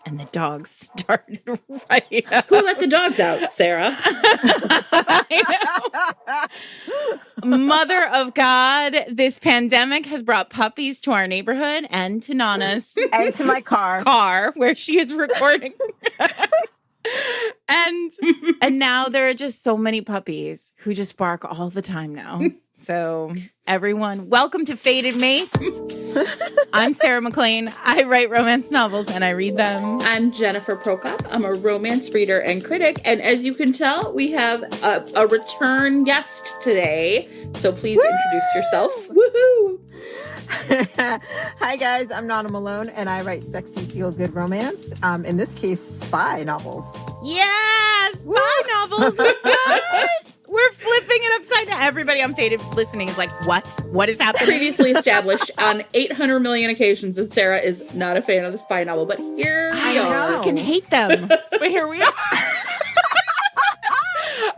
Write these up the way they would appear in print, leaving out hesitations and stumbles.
And the dogs started right up. Who let the dogs out, Sarah? I know. Mother of God, this pandemic has brought puppies to our neighborhood and to Nana's And to my car where she is recording. and now there are just so many puppies who just bark all the time now. So everyone, welcome to Fated Mates. I'm Sarah McLean. I write romance novels and I read them. I'm Jennifer Prokop. I'm a romance reader and critic. And as you can tell, we have a return guest today. So please introduce yourself. Woohoo! Hi guys, I'm Nana Malone and I write sexy feel-good romance. In this case, spy novels. Yes! Spy novels! We're good! We're flipping it upside down. Everybody on Fated listening is like, what? What is happening? Previously established on 800 million occasions that Sarah is not a fan of the spy novel, but here we are. I freaking hate them. But here we are.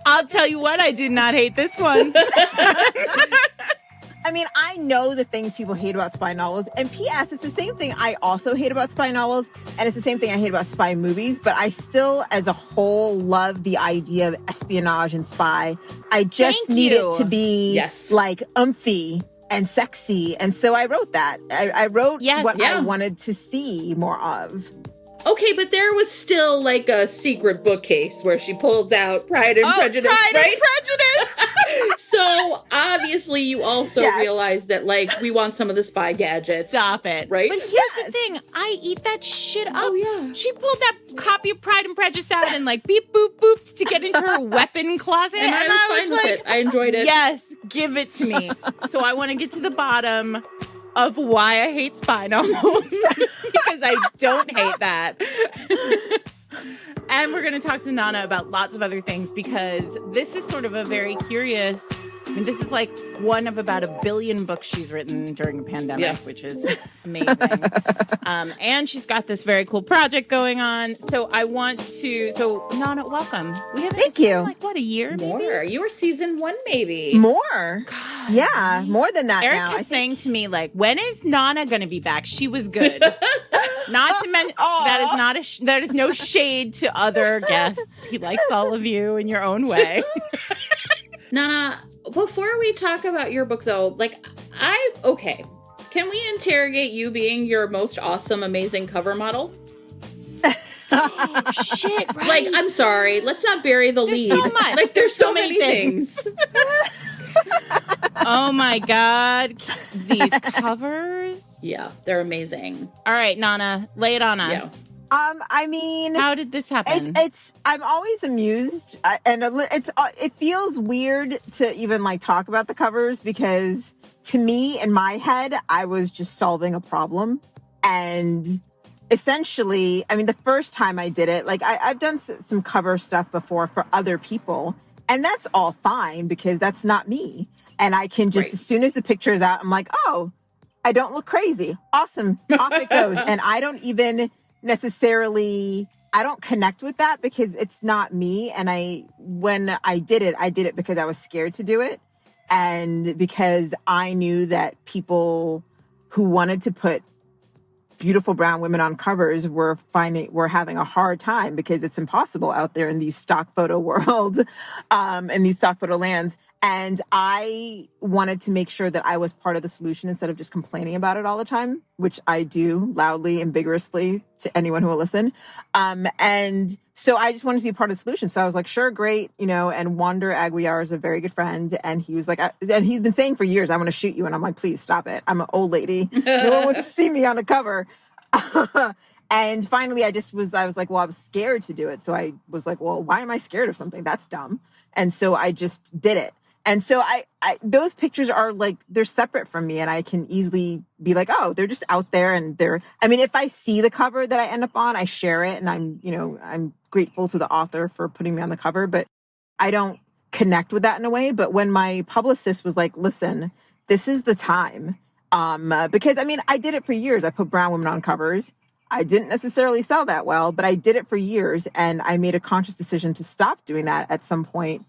I'll tell you what, I did not hate this one. I mean, I know the things people hate about spy novels. And P.S., it's the same thing I also hate about spy novels. And it's the same thing I hate about spy movies. But I still, as a whole, love the idea of espionage and spy. I just need it to be like umphy and sexy. And so I wrote that. I wrote what I wanted to see more of. Okay, but there was still like a secret bookcase where she pulls out Pride and Prejudice, right? Pride and Prejudice! So obviously you also realized that like we want some of the spy gadgets. Stop it. Right? But here's the thing. I eat that shit up. Oh, yeah. She pulled that copy of Pride and Prejudice out and like beep, boop, boop to get into her weapon closet. And I was fine with it. I enjoyed it. Yes, give it to me. So I want to get to the bottom of why I hate spy novels because I don't hate that. And we're going to talk to Nana about lots of other things because this is sort of a very curious, I mean, this is like one of about 1 billion books she's written during the pandemic, which is amazing. And she's got this very cool project going on. So Nana, welcome. Thank you. Like what, a year? More. Maybe? You were season 1, maybe. More. God, yeah, more than that Eric now. kept saying to me, like, when is Nana going to be back? She was good. Not to mention, that is no shade to other guests. He likes all of you in your own way. Nana, before we talk about your book, though, can we interrogate you being your most awesome, amazing cover model? Oh, shit, right. Like, I'm sorry. Let's not bury the lead. So much. Like, there's so many things. Oh, my God. These covers. Yeah, they're amazing. All right, Nana, lay it on us. Yeah. I mean, how did this happen? I'm always amused, and it feels weird to even like talk about the covers because to me, in my head, I was just solving a problem, and essentially, I mean, the first time I did it, like I've done some cover stuff before for other people, and that's all fine because that's not me, and I can just as soon as the picture is out, I'm like, oh, I don't look crazy, awesome, off it goes, and I don't even necessarily, I don't connect with that because it's not me. And when I did it because I was scared to do it. And because I knew that people who wanted to put beautiful brown women on covers were having a hard time because it's impossible out there in these stock photo world, in these stock photo lands. And I wanted to make sure that I was part of the solution instead of just complaining about it all the time, which I do loudly and vigorously to anyone who will listen. And so I just wanted to be part of the solution. So I was like, sure, great. And Wander Aguiar is a very good friend. And he was like, and he's been saying for years, I want to shoot you. And I'm like, please stop it. I'm an old lady. No one wants to see me on a cover. And finally, I was like, well, I was scared to do it. So I was like, well, why am I scared of something? That's dumb. And so I just did it. And so those pictures are like, they're separate from me and I can easily be like, oh, they're just out there. And if I see the cover that I end up on, I share it. And I'm grateful to the author for putting me on the cover, but I don't connect with that in a way. But when my publicist was like, listen, this is the time. Because I did it for years. I put brown women on covers. I didn't necessarily sell that well, but I did it for years. And I made a conscious decision to stop doing that at some point.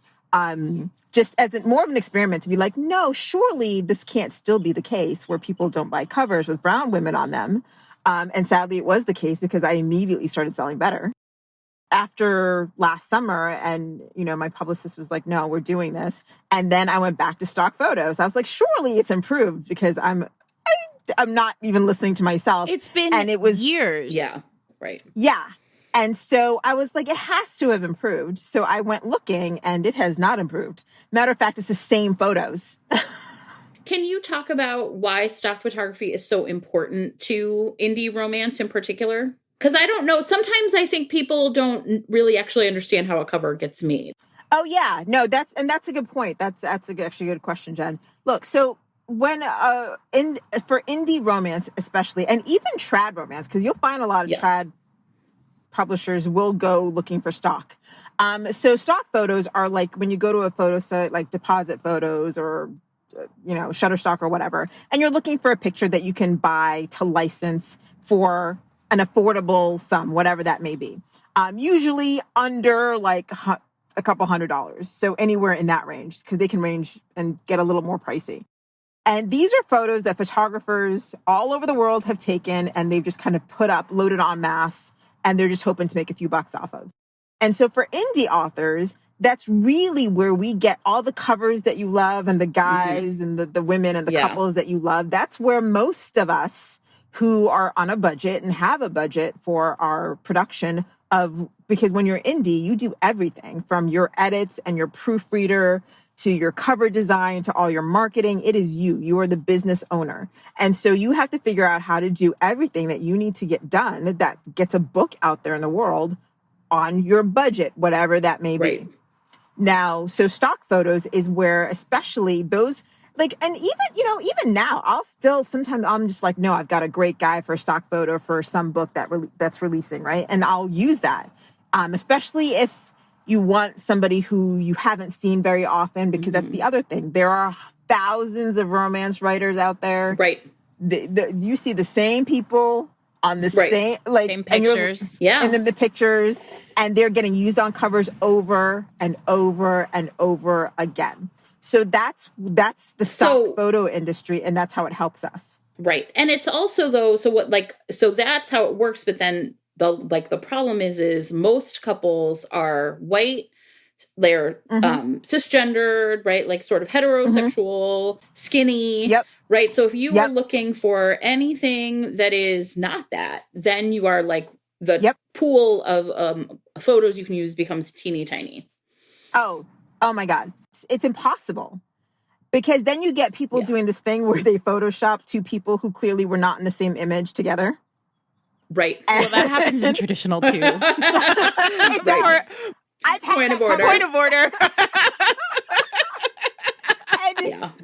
Just as more of an experiment to be like, no, surely this can't still be the case where people don't buy covers with brown women on them. And sadly, it was the case because I immediately started selling better. After last summer, and, my publicist was like, no, we're doing this. And then I went back to stock photos. I was like, surely it's improved because I'm not even listening to myself. It's been and it was years. Yeah, right. Yeah. And so I was like, it has to have improved. So I went looking and it has not improved. Matter of fact, it's the same photos. Can you talk about why stock photography is so important to indie romance in particular? Because I don't know. Sometimes I think people don't really actually understand how a cover gets made. Oh, yeah. No, that's a good point. That's actually a good question, Jen. Look, so when for indie romance especially, and even trad romance, because you'll find a lot of trad publishers will go looking for stock. So stock photos are like when you go to a photo site like Deposit Photos or Shutterstock or whatever, and you're looking for a picture that you can buy to license for an affordable sum, whatever that may be. Usually under like a couple $100. So anywhere in that range, because they can range and get a little more pricey. And these are photos that photographers all over the world have taken and they've just kind of put up, loaded en masse, and they're just hoping to make a few bucks off of. And so for indie authors, that's really where we get all the covers that you love and the guys and the women and the couples that you love. That's where most of us who are on a budget and have a budget for our production because when you're indie, you do everything from your edits and your proofreader to your cover design to all your marketing. It is you. You are the business owner. And so you have to figure out how to do everything that you need to get done that gets a book out there in the world on your budget, whatever that may be. Now, so stock photos is where especially those and even now, sometimes I'm just like, no, I've got a great guy for a stock photo for some book that's releasing, right? And I'll use that, especially if you want somebody who you haven't seen very often, because that's the other thing. There are thousands of romance writers out there. Right. You see the same people on the same pictures. And then the pictures, and they're getting used on covers over and over and over again. So that's the stock photo industry, and that's how it helps us. Right. And it's also though, so that's how it works. But then the problem is most couples are white, they're cisgendered, right? Like sort of heterosexual, skinny. Yep. Right. So if you are looking for anything that is not that, then you are like the pool of photos you can use becomes teeny tiny. Oh my God. It's impossible. Because then you get people doing this thing where they Photoshop two people who clearly were not in the same image together. Right. Well, that happens in traditional too. It does. I've had Point of order. Point of order.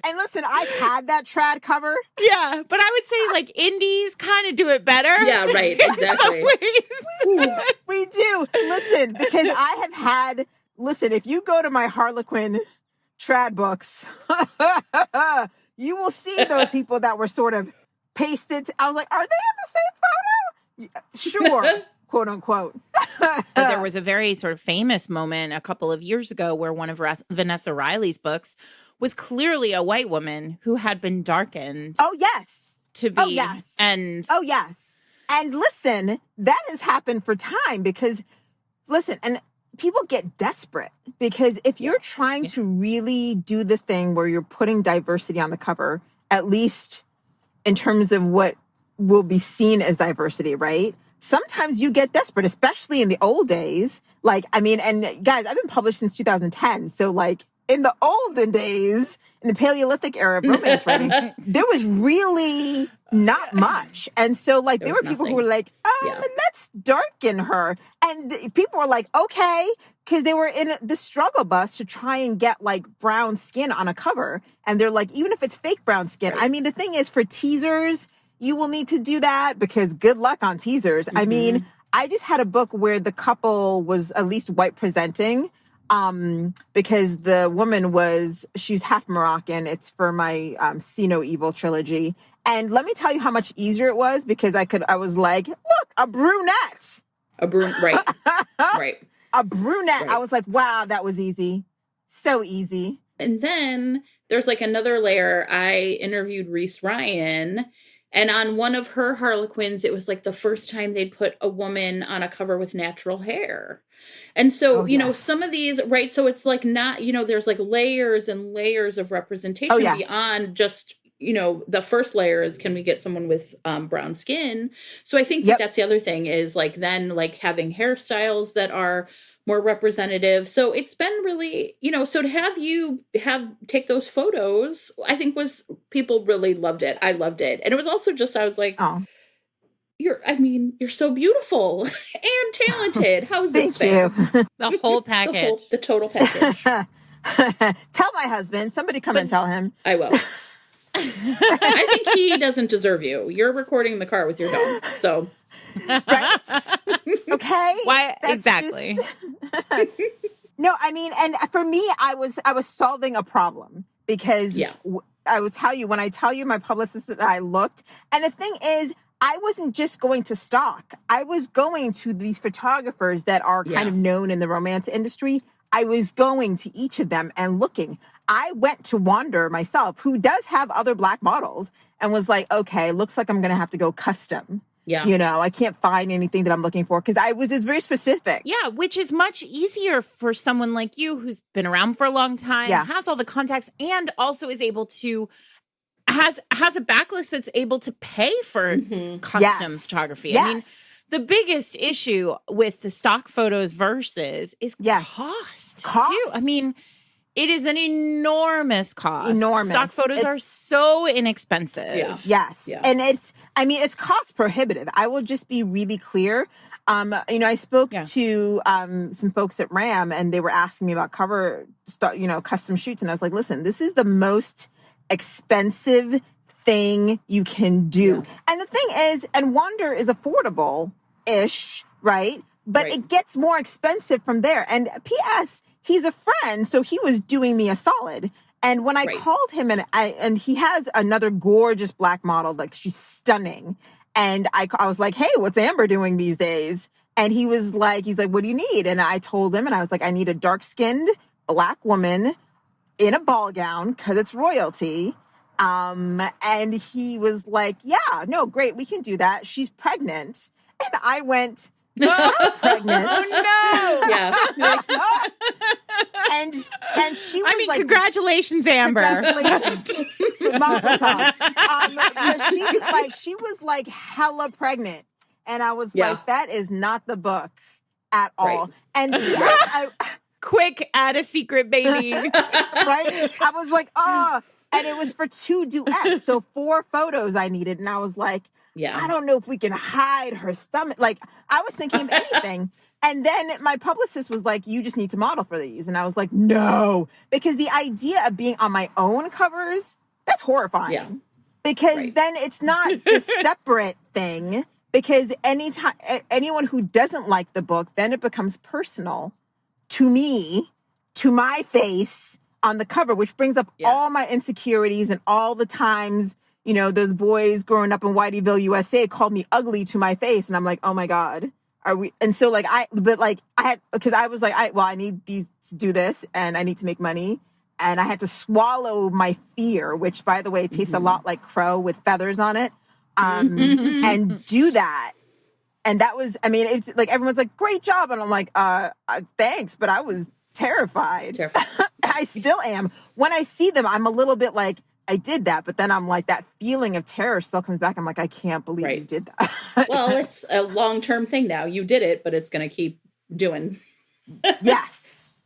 And listen, I've had that trad cover. Yeah, but I would say like indies kind of do it better. Yeah, right. Exactly. We do. Listen, because I have had. Listen, if you go to my Harlequin trad books, you will see those people that were sort of pasted. I was like, are they in the same photo? Sure, quote unquote. There was a very sort of famous moment a couple of years ago where one of Vanessa Riley's books was clearly a white woman who had been darkened. Oh, yes. To be. Oh, yes. And listen, that has happened for time because, listen, and people get desperate because if you're trying to really do the thing where you're putting diversity on the cover, at least in terms of what will be seen as diversity, right? Sometimes you get desperate, especially in the old days. And guys, I've been published since 2010. So in the olden days, in the Paleolithic era of romance writing, there was really not much. And so there were people who were like, let's darken her. And people were like, okay, because they were in the struggle bus to try and get brown skin on a cover. And they're like, even if it's fake brown skin. I mean, the thing is for teasers, you will need to do that because good luck on teasers. I mean, I just had a book where the couple was at least white presenting. Because the woman she's half Moroccan. It's for my See No Evil trilogy. And let me tell you how much easier it was because I was like, look, a brunette. Right. Right. A brunette. Right. I was like, wow, that was easy. So easy. And then there's another layer. I interviewed Reese Ryan And on one of her Harlequins, it was like the first time they'd put a woman on a cover with natural hair. And so, some of these, right? So it's like not, there's like layers and layers of representation beyond just, the first layer is, can we get someone with brown skin? So I think that's the other thing is like then like having hairstyles that are more representative. So it's been really, so to have you take those photos, I think people really loved it. I loved it. And it was also just, I was like, you're so beautiful and talented. How's this? Thank you. The whole package. The total package. Tell my husband, somebody come and tell him. I will. I think he doesn't deserve you. You're recording in the car with your dog. So. Right? Okay. Why exactly? No, I mean, and for me, I was solving a problem because I would tell you when I tell you my publicist that I looked, and the thing is, I wasn't just going to stock. I was going to these photographers that are kind of known in the romance industry. I was going to each of them and looking. I went to Wander myself, who does have other Black models, and was like, okay, looks like I'm going to have to go custom. Yeah. I can't find anything that I'm looking for because it's very specific. Yeah, which is much easier for someone like you who's been around for a long time, has all the contacts, and also is able to has a backlist that's able to pay for custom photography. Yes. I mean, the biggest issue with the stock photos versus is cost too. I mean, it is an enormous cost. Stock photos are so inexpensive. Yeah. Yes. Yeah. And it's cost prohibitive. I will just be really clear. I spoke to some folks at RAM and they were asking me about custom shoots. And I was like, listen, this is the most expensive thing you can do. Yeah. And the thing is, and Wander is affordable-ish, right? But it gets more expensive from there. And P.S., he's a friend, so he was doing me a solid. And when I called him, and he has another gorgeous Black model, like she's stunning. And I was like, hey, what's Amber doing these days? And he's like, what do you need? And I told him, and I was like, I need a dark-skinned Black woman in a ball gown because it's royalty. And he was like, yeah, no, great, we can do that. She's pregnant. And I went, not pregnant. Oh no! Yeah. And she was like, congratulations, Amber. Congratulations. Mazel tov. But she was like hella pregnant. And I was like, that is not the book at all. And quick, add a secret baby. Right? I was like, and it was for 2 duets. So 4 photos I needed. And I was like, I don't know if we can hide her stomach. Like, I was thinking of anything. And then my publicist was like, you just need to model for these. And I was like, no. Because the idea of being on my own covers, that's horrifying. Yeah. Because then it's not the separate thing. Because anyone who doesn't like the book, then it becomes personal to me, to my face on the cover, which brings up all my insecurities and all the times, those boys growing up in Whiteyville, USA called me ugly to my face. And I'm like, oh my God, are we? And so I need these to do this and I need to make money. And I had to swallow my fear, which by the way, tastes a lot like crow with feathers on it. And do that. And that was, it's like, everyone's like, great job. And I'm like, thanks. But I was terrified. I still am. When I see them, I'm a little bit like, I did that. But then I'm like, that feeling of terror still comes back. I'm like, I can't believe you did that. Well, it's a long-term thing now. You did it, but it's going to keep doing. Yes.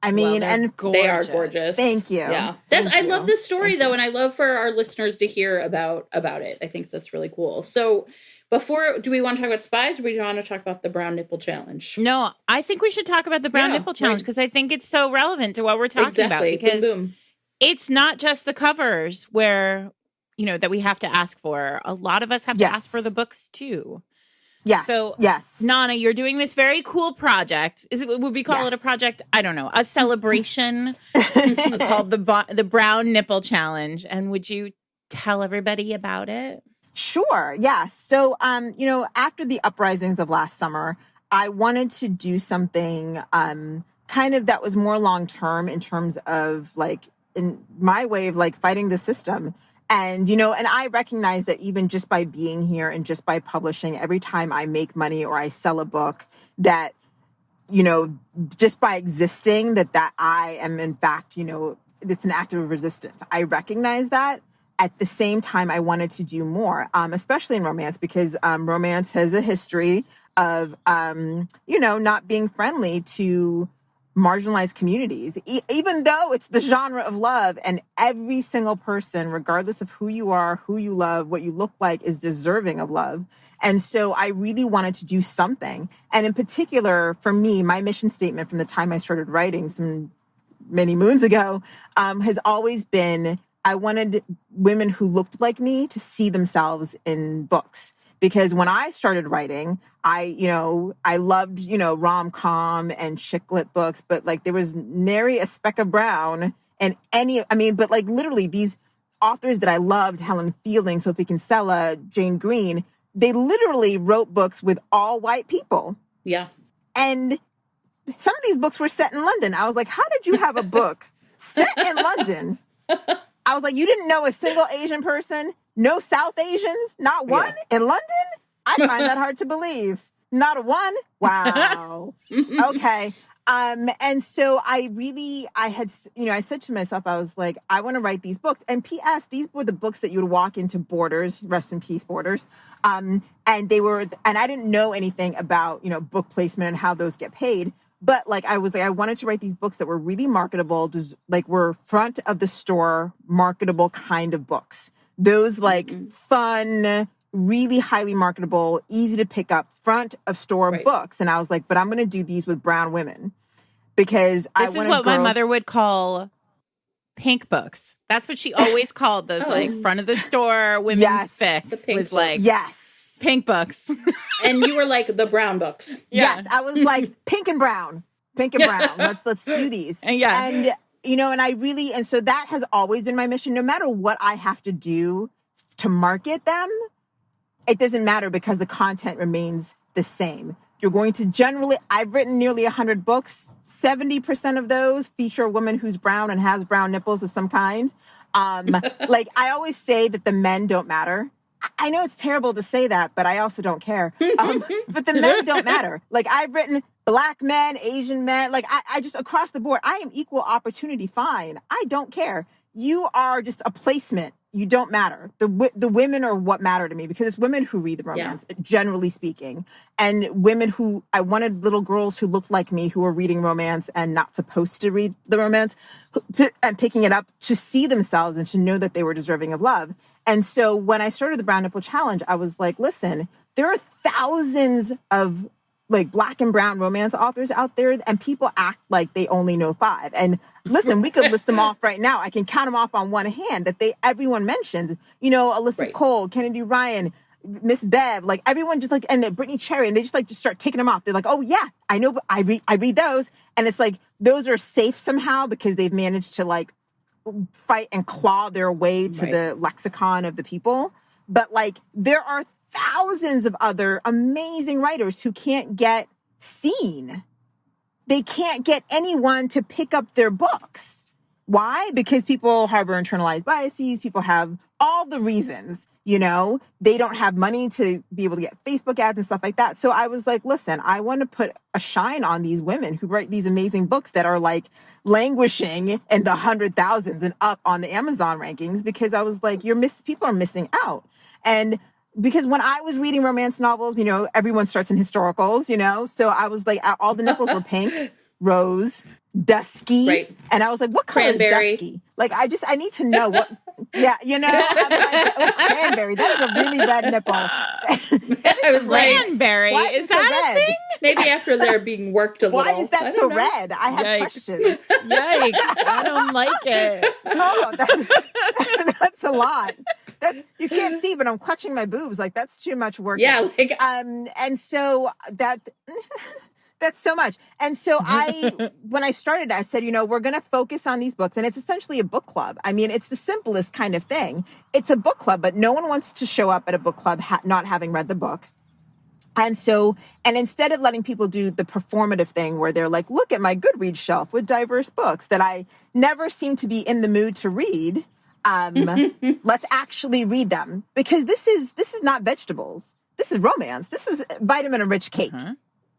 And they are gorgeous. Thank you. Yeah. I love this story though. And I love for our listeners to hear about it. I think that's really cool. So do we want to talk about spies or do we want to talk about the Brown Nipple Challenge? No, I think we should talk about the Brown Nipple Challenge because I think it's so relevant to what we're talking about. Because it's not just the covers where, that we have to ask for. A lot of us have to ask for the books too. Yes. So, yes. Nana, you're doing this very cool project. Would we call it a project? I don't know. A celebration called the Brown Nipple Challenge. And would you tell everybody about it? Sure. Yeah. So, after the uprisings of last summer, I wanted to do something kind of that was more long term in terms of in my way of fighting the system. And, and I recognize that even just by being here and just by publishing, every time I make money or I sell a book, that, just by existing, that I am, in fact, it's an act of resistance. I recognize that. At the same time, I wanted to do more, especially in romance, because romance has a history of, not being friendly to marginalized communities, even though it's the genre of love, and every single person, regardless of who you are, who you love, what you look like, is deserving of love. And so I really wanted to do something. And in particular, for me, my mission statement from the time I started writing some many moons ago, has always been, I wanted women who looked like me to see themselves in books. Because when I started writing, I loved, rom-com and chick lit books, but like there was nary a speck of brown and but like literally these authors that I loved, Helen Fielding, Sophie Kinsella, Jane Green, they literally wrote books with all white people. Yeah. And some of these books were set in London. I was like, how did you have a book set in London? I was like, you didn't know a single Asian person? No South Asians? Not one in London? I find that hard to believe. Not a one? Wow. Okay. And so I said to myself, I was like, I want to write these books. And P.S., these were the books that you would walk into Borders, rest in peace, Borders. And I didn't know anything about, book placement and how those get paid. But like, I wanted to write these books that were really marketable, were front of the store, marketable kind of books. Those fun, really highly marketable, easy to pick up front of store books. And I was like, but I'm going to do these with brown women because this is what my mother would call pink books. That's what she always called those, front of the store women's fics. Was like, yes, pink books. And you were like the brown books. Yeah. Yes, I was like pink and brown. Let's do these. And and so that has always been my mission. No matter what I have to do to market them, it doesn't matter because the content remains the same. You're going to I've written nearly 100 books. 70% of those feature a woman who's brown and has brown nipples of some kind. I always say that the men don't matter. I know it's terrible to say that, but I also don't care. But the men don't matter. Like I've written Black men, Asian men, I just across the board, I am equal opportunity fine. I don't care. You are just a placement. You don't matter. The women are what matter to me because it's women who read the romance, generally speaking. And women I wanted little girls who looked like me who were reading romance and not supposed to read the romance and picking it up to see themselves and to know that they were deserving of love. And so when I started the Brown Nipple Challenge, I was like, listen, there are thousands of Black and brown romance authors out there, and people act like they only know 5. And listen, we could list them off right now. I can count them off on one hand that everyone mentioned. Alyssa Cole, Kennedy Ryan, Miss Bev, everyone just and the Brittany Cherry, and they just start ticking them off. They're like, oh yeah, I know, but I read those, and it's those are safe somehow because they've managed to fight and claw their way to the lexicon of the people. But there are thousands of other amazing writers who can't get seen. They can't get anyone to pick up their books. Why? Because people harbor internalized biases. People have all the reasons, they don't have money to be able to get Facebook ads and stuff like that. So I was like, listen, I want to put a shine on these women who write these amazing books that are languishing in the 100,000s and up on the Amazon rankings, because I was like, people are missing out. And because when I was reading romance novels, everyone starts in historicals, so I was like, all the nipples were pink, rose, dusky. And I was like, what color is dusky? I need to know what, I'm like, cranberry. That is a really red nipple. That is cranberry. Why is that a thing? Maybe after they're being worked a little. Why is that so red? I have questions. Yikes. I don't like it. Oh, that's a lot. You can't see, but I'm clutching my boobs. That's too much work. Yeah. And so that's so much. And so when I started, I said, we're going to focus on these books, and it's essentially a book club. I mean, it's the simplest kind of thing. It's a book club, but no one wants to show up at a book club not having read the book. And instead of letting people do the performative thing where they're like, look at my Goodreads shelf with diverse books that I never seem to be in the mood to read, Let's actually read them, because this is not vegetables. This is romance. This is vitamin enriched cake.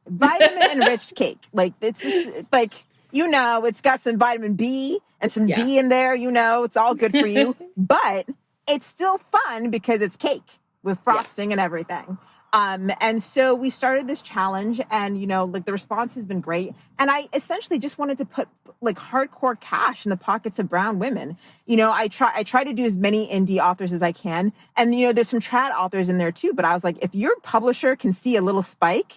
Vitamin enriched cake. Like, it's like, it's got some vitamin B and some D in there. It's all good for you, but it's still fun because it's cake with frosting and everything. And so we started this challenge, and, like, the response has been great. And I essentially just wanted to put like hardcore cash in the pockets of brown women. I try to do as many indie authors as I can. And, there's some trad authors in there too. But I was like, if your publisher can see a little spike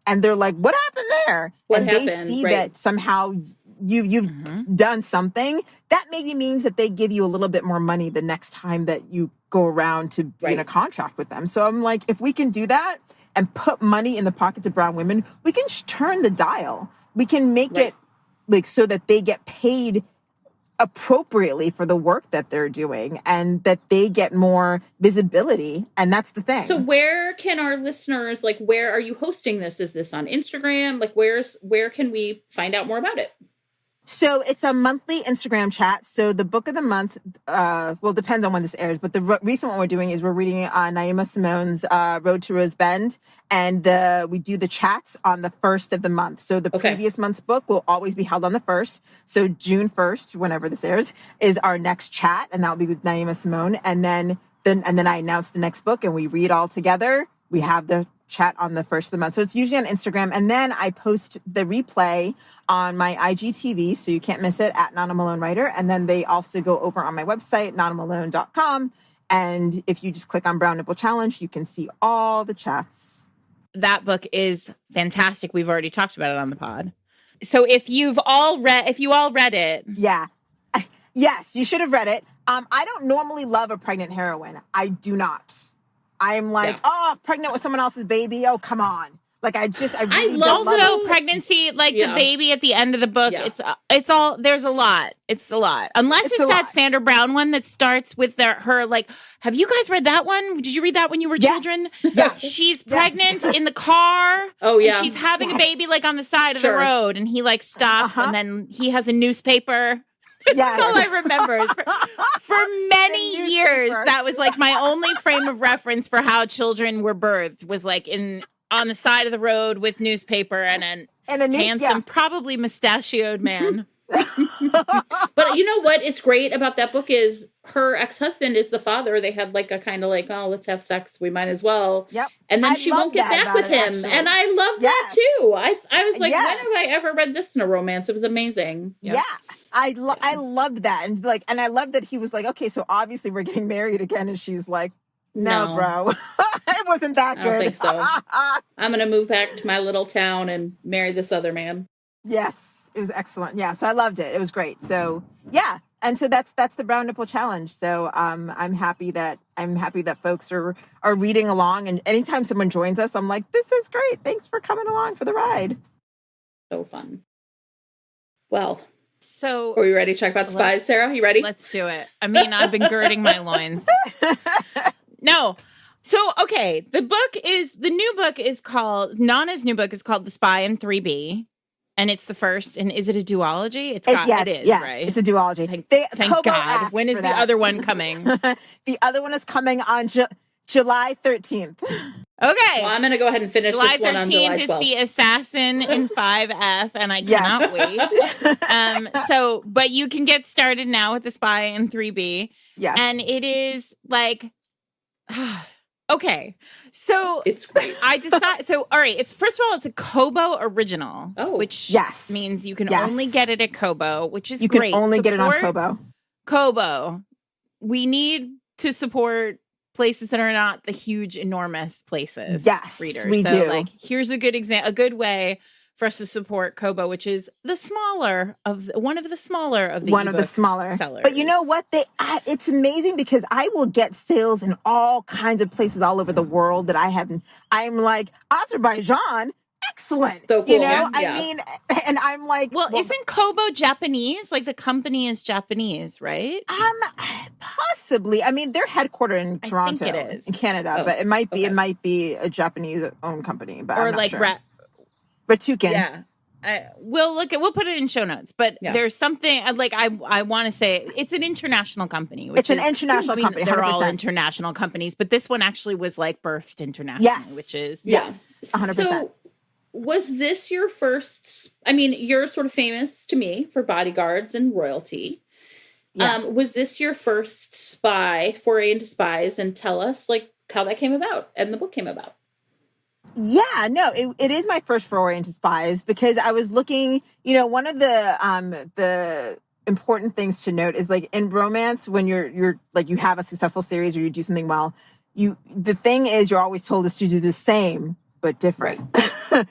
and they're like, what happened there? They see that somehow you've done something, that maybe means that they give you a little bit more money the next time that you go around to be in a contract with them. So I'm like, if we can do that and put money in the pockets of brown women, we can turn the dial. We can make it like so that they get paid appropriately for the work that they're doing, and that they get more visibility. And that's the thing. So where can our listeners, like, where are you hosting this? Is this on Instagram? Like, where can we find out more about it? So it's a monthly Instagram chat. So the book of the month, well, depends on when this airs, but the recent one we're doing is we're reading Nana Simone's Road to Rose Bend, and we do the chats on the 1st of the month. So the previous month's book will always be held on the 1st. So June 1st, whenever this airs, is our next chat, and that will be with Nana Simone. And then I announce the next book, and we read all together. We have the chat on the 1st of the month. So it's usually on Instagram. And then I post the replay on my IGTV, so you can't miss it, at Nana Malone Writer. And then they also go over on my website, nanamalone.com. And if you just click on Brown Nipple Challenge, you can see all the chats. That book is fantastic. We've already talked about it on the pod. So if you all read it. Yeah. Yes, you should have read it. I don't normally love a pregnant heroine. I do not. I'm like, pregnant with someone else's baby. Oh, come on. Like, I really don't love also pregnancy, like the baby at the end of the book. Yeah. It's all, there's a lot. It's a lot. Unless it's that Sandra Brown one that starts with her, like, have you guys read that one? Did you read that when you were children? Yes. She's pregnant in the car. Oh, yeah. And she's having a baby, like, on the side of the road. And he, like, stops and then he has a newspaper. That's all I remember. For many years, that was like my only frame of reference for how children were birthed, was like on the side of the road with newspaper and a handsome, probably mustachioed man. But you know what? It's great about that book is her ex-husband is the father. They had like a kind of like, oh, let's have sex. We might as well. Yep. And then she won't get back with him. Actually. And I love that too. I was like, when have I ever read this in a romance? It was amazing. Yeah. I loved that. And I love that he was like, okay, so obviously we're getting married again. And she's like, no. Bro, it wasn't that good. I don't think so. I'm going to move back to my little town and marry this other man. Yes, it was excellent. Yeah, so I loved it. It was great. So yeah, and so that's the Brown Nipple Challenge. So I'm happy that folks are reading along, and anytime someone joins us, I'm like, this is great. Thanks for coming along for the ride. So fun. Well, so are we ready to talk about spies, Sarah? You ready? Let's do it. I mean, I've been girding my loins. No. So, okay, Nana's new book is called The Spy in 3B. And it's the first. And is it a duology? It is, right? It's a duology. Thank God. When is the other one coming? The other one is coming on July 13th. Okay. Well, I'm going to go ahead and finish this one on July 12th. July 13th is The Assassin in 5F, and I cannot wait. But you can get started now with The Spy in 3B. Yes. And it is like... Okay, so it's great. I decide. So, all right. First of all, it's a Kobo original, which means you can only get it at Kobo, which is great. You can only get it on Kobo. Kobo. We need to support places that are not the huge, enormous places. Yes, readers. We do. Like, here's a good a good way for us to support Kobo, which is one of the smaller sellers. But you know what? It's amazing because I will get sales in all kinds of places all over the world that I haven't. I'm like, Azerbaijan, excellent. So cool. I mean, and I'm like, well, isn't Kobo Japanese? Like, the company is Japanese, right? Possibly. I mean, they're headquartered in Toronto, in Canada, but it might be a Japanese owned company. But I'm not sure. Ratukin. Yeah. we'll put it in show notes, but there's something like I want to say it's an international company. It's an international company. 100%. They're all international companies, but this one actually was like birthed internationally, which is 100%. So was this your first? I mean, you're sort of famous to me for Bodyguards and royalty. Yeah. Was this your first foray into spies? And tell us like how that came about and the book came about. Yeah, no, it is my first foray into spies because I was looking, one of the important things to note is like in romance, when you're like, you have a successful series or you do something well, the thing is you're always told us to do the same, but different. Right.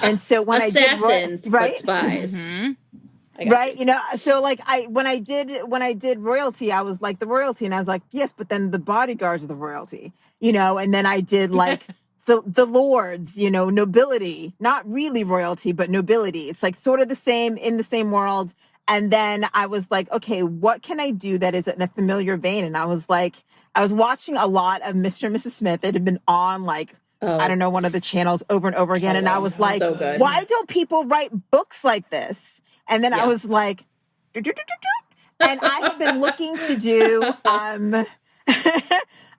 And so when Assassins, I did, right? But spies. Mm-hmm. Right. So like when I did royalty, I was like the royalty and I was like, yes, but then the bodyguards are the royalty, and then I did like the lords, nobility, not really royalty, but nobility. It's like sort of the same in the same world. And then I was like, okay, what can I do that is in a familiar vein? And I was watching a lot of Mr. and Mrs. Smith. It had been on like, I don't know, one of the channels over and over again. And I was like, why don't people write books like this? And then I was like, and I had been looking to do,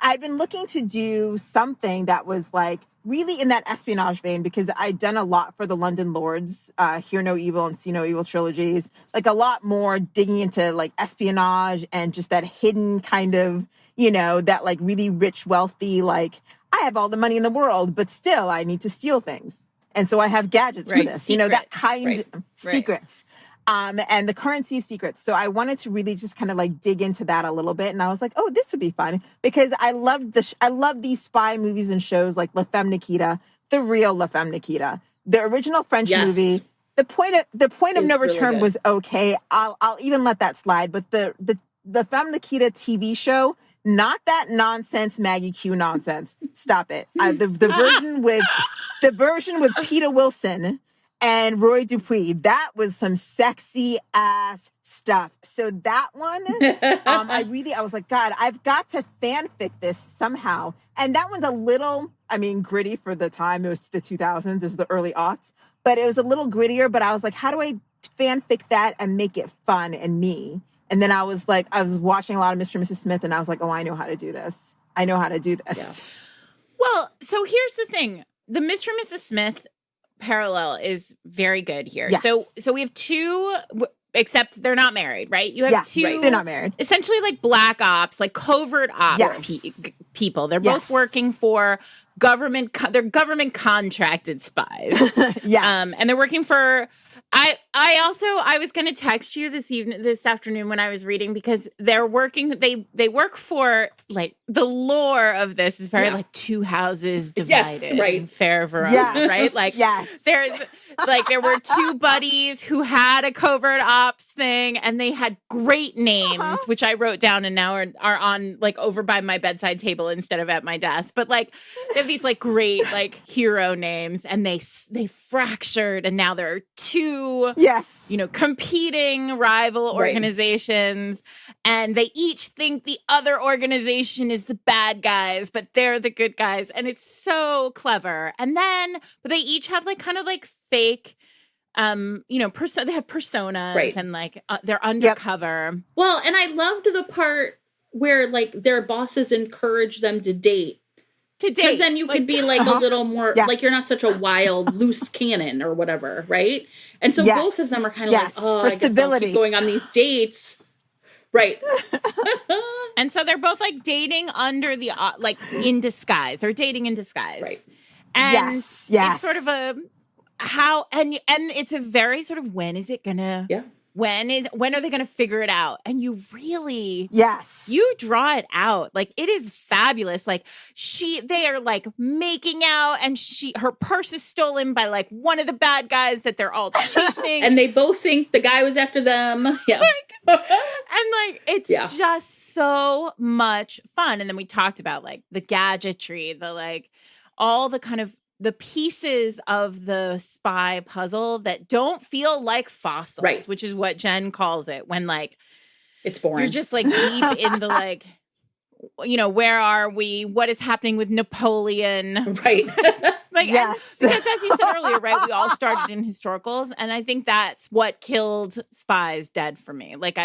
I'd been looking to do something that was like really in that espionage vein because I'd done a lot for the London Lords, Hear No Evil and See No Evil trilogies, like a lot more digging into like espionage and just that hidden kind of, that like really rich, wealthy, like I have all the money in the world, but still I need to steal things. And so I have gadgets for this, that kind of secrets. And the currency of secrets. So I wanted to really just kind of like dig into that a little bit. And I was like, oh, this would be fun because I love these spy movies and shows like La Femme Nikita, the real La Femme Nikita, the original French movie. The point of no return was okay. I'll even let that slide. But the Femme Nikita TV show, not that nonsense Maggie Q nonsense. Stop it. The version with Peter Wilson and Roy Dupuis, that was some sexy ass stuff. So that one, I was like, God, I've got to fanfic this somehow. And that one's a little, gritty for the time. It was the 2000s. It was the early aughts. But it was a little grittier. But I was like, how do I fanfic that and make it fun and me? And then I was watching a lot of Mr. and Mrs. Smith. And I was like, oh, I know how to do this. Yeah. Well, so here's the thing. The Mr. and Mrs. Smith parallel is very good here. Yes. So we have two, except they're not married, right? You have two. Right. They're not married. Essentially like black ops, like covert ops people. They're both working for they're government contracted spies. Yes. And they're working for, I was going to text you this afternoon when I was reading because they work for like the lore of this is very like two houses divided, right? Fair Verona, right? Like there were two buddies who had a covert ops thing and they had great names, which I wrote down and now are on like over by my bedside table instead of at my desk. But like they have these like great like hero names and they fractured and now there are two competing rival organizations and they each think the other organization is the bad guys, but they're the good guys. And it's so clever. And then, but they each have like kind of like fake, they have personas and like they're undercover. Yep. Well, and I loved the part where like their bosses encourage them to date. Because then you could be like a little more, like you're not such a wild, loose cannon or whatever, right? And so both of them are kind of like, oh, for stability. I'll keep going on these dates. Right. And so they're both like dating under the, like in disguise. They're dating in disguise. Right. And it's sort of and it's a very sort of, when is it gonna, when are they going to figure it out? And you really, you draw it out. Like it is fabulous. Like they are like making out and her purse is stolen by like one of the bad guys that they're all chasing. And they both think the guy was after them. Yeah. And like, it's just so much fun. And then we talked about like the gadgetry, the like all the kind of the pieces of the spy puzzle that don't feel like fossils, which is what Jen calls it when like it's boring. You're just like deep in the like, where are we? What is happening with Napoleon? Right. Like, because as you said earlier, right, we all started in historicals, and I think that's what killed spies dead for me. Like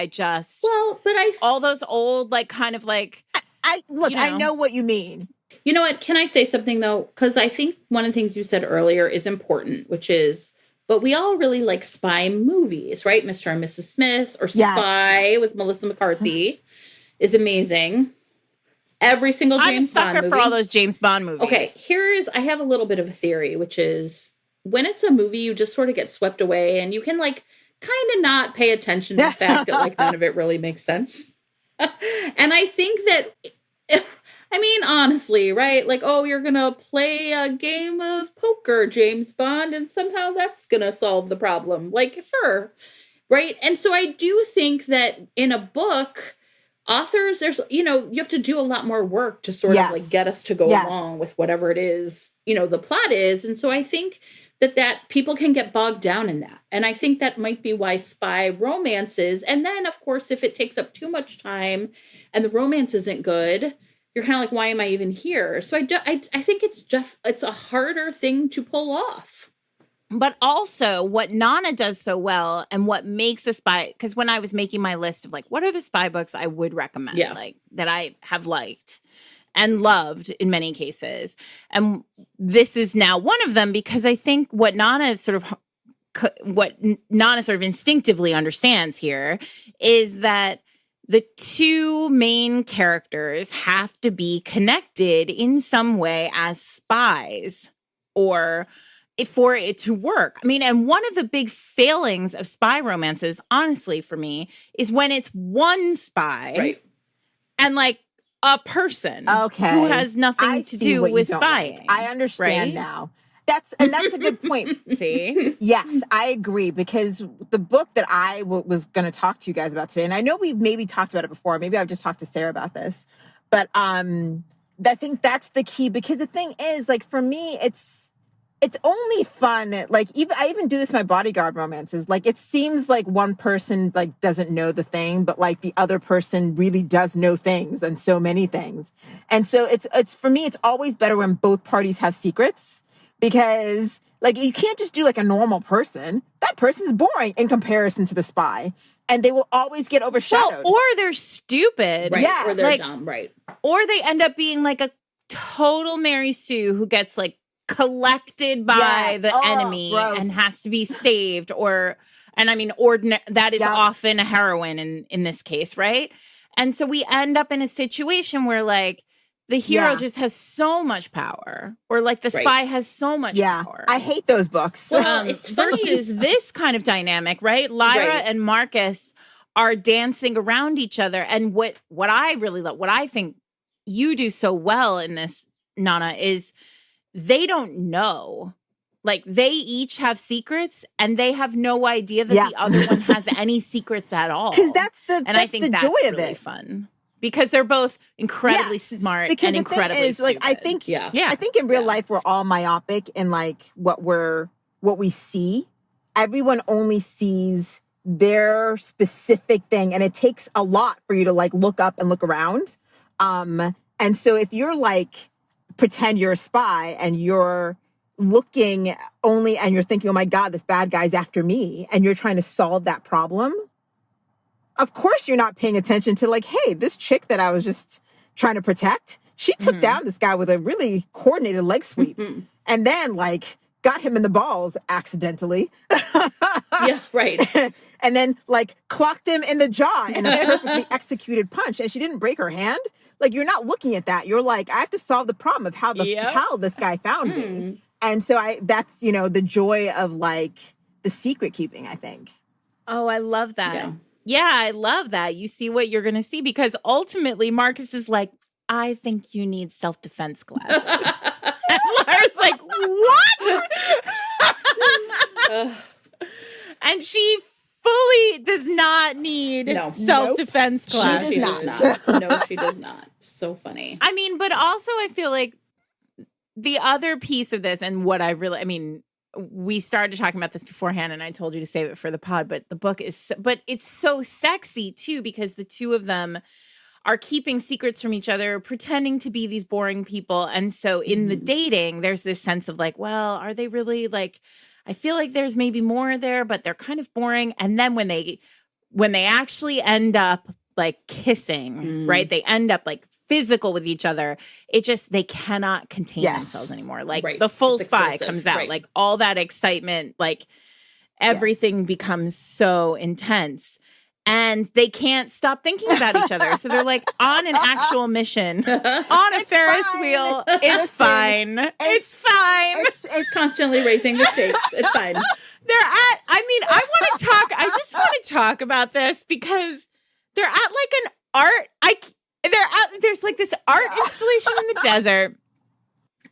all those old, like kind of like I know what you mean. You know what? Can I say something though? Because I think one of the things you said earlier is important, which is, but we all really like spy movies, right? Mr. and Mrs. Smith or Spy with Melissa McCarthy is amazing. Every single James Bond movie. I'm a sucker for all those James Bond movies. Okay, I have a little bit of a theory, which is when it's a movie, you just sort of get swept away and you can like kind of not pay attention to the fact that like none of it really makes sense. And I think that, I mean, honestly, right? Like, oh, you're going to play a game of poker, James Bond, and somehow that's going to solve the problem. Like, sure. Right? And so I do think that in a book, authors, there's, you have to do a lot more work to sort of like get us to go along with whatever it is, the plot is. And so I think that people can get bogged down in that. And I think that might be why spy romances. And then, of course, if it takes up too much time and the romance isn't good, you're kind of like, why am I even here? So I think it's a harder thing to pull off. But also what Nana does so well and what makes a spy, because when I was making my list of like, what are the spy books I would recommend, like that I have liked and loved in many cases. And this is now one of them, because I think what Nana sort of instinctively understands here is that the two main characters have to be connected in some way as spies or for it to work. I mean, and one of the big failings of spy romances, honestly, for me, is when it's one spy and like a person who has nothing to do with spying. Like. I understand now. That's a good point. See? Yes, I agree, because the book that I was going to talk to you guys about today, and I know we've maybe talked about it before, maybe I've just talked to Sarah about this, but I think that's the key, because the thing is, like, for me, it's only fun. Like, I even do this in my bodyguard romances. Like, it seems like one person like doesn't know the thing, but like the other person really does know things and so many things. And so it's for me, it's always better when both parties have secrets, because like you can't just do like a normal person. That person's boring in comparison to the spy, and they will always get overshadowed. Well, or they're stupid, right? Yes. Or they're dumb, right? Or they end up being like a total Mary Sue who gets like collected by the enemy and has to be saved, that is often a heroine in this case, right? And so we end up in a situation where like the hero just has so much power, or like the spy has so much power. I hate those books. It's versus this kind of dynamic, right? Lyra and Marcus are dancing around each other, and what I really love, what I think you do so well in this, Nana, is they don't know. Like, they each have secrets, and they have no idea that the other one has any secrets at all. Because that's the joy of really it. Fun. Because they're both incredibly smart and incredibly stupid. Like, I think in real life we're all myopic in like what we see. Everyone only sees their specific thing, and it takes a lot for you to like look up and look around. And so if you're like, pretend you're a spy and you're looking only and you're thinking, oh my God, this bad guy's after me, and you're trying to solve that problem, of course you're not paying attention to like, hey, this chick that I was just trying to protect, she took down this guy with a really coordinated leg sweep and then like got him in the balls accidentally. Yeah, right. And then like clocked him in the jaw in a perfectly executed punch, and she didn't break her hand. Like, you're not looking at that. You're like, I have to solve the problem of how this guy found me. And so that's, the joy of like the secret keeping, I think. Oh, I love that. Yeah, I love that. You see what you're going to see, because ultimately Marcus is like, I think you need self-defense classes. And Lyra's like, what? And she fully does not need self-defense classes. She does not. No, she does not. So funny. I mean, but also I feel like the other piece of this, and what we started talking about this beforehand, and I told you to save it for the pod, but the book is, but it's so sexy too, because the two of them are keeping secrets from each other, pretending to be these boring people. And so in the dating, there's this sense of like, well, are they really like, I feel like there's maybe more there, but they're kind of boring. And then when they actually end up like kissing, right? They end up like physical with each other. They cannot contain themselves anymore. Like the full spy comes out, like all that excitement, like everything becomes so intense. And they can't stop thinking about each other. So they're like on an actual mission, on a Ferris wheel. It's fine. It's fine. It's constantly raising the stakes. It's fine. I just want to talk about this because they're at like an art, there's like this art installation in the desert.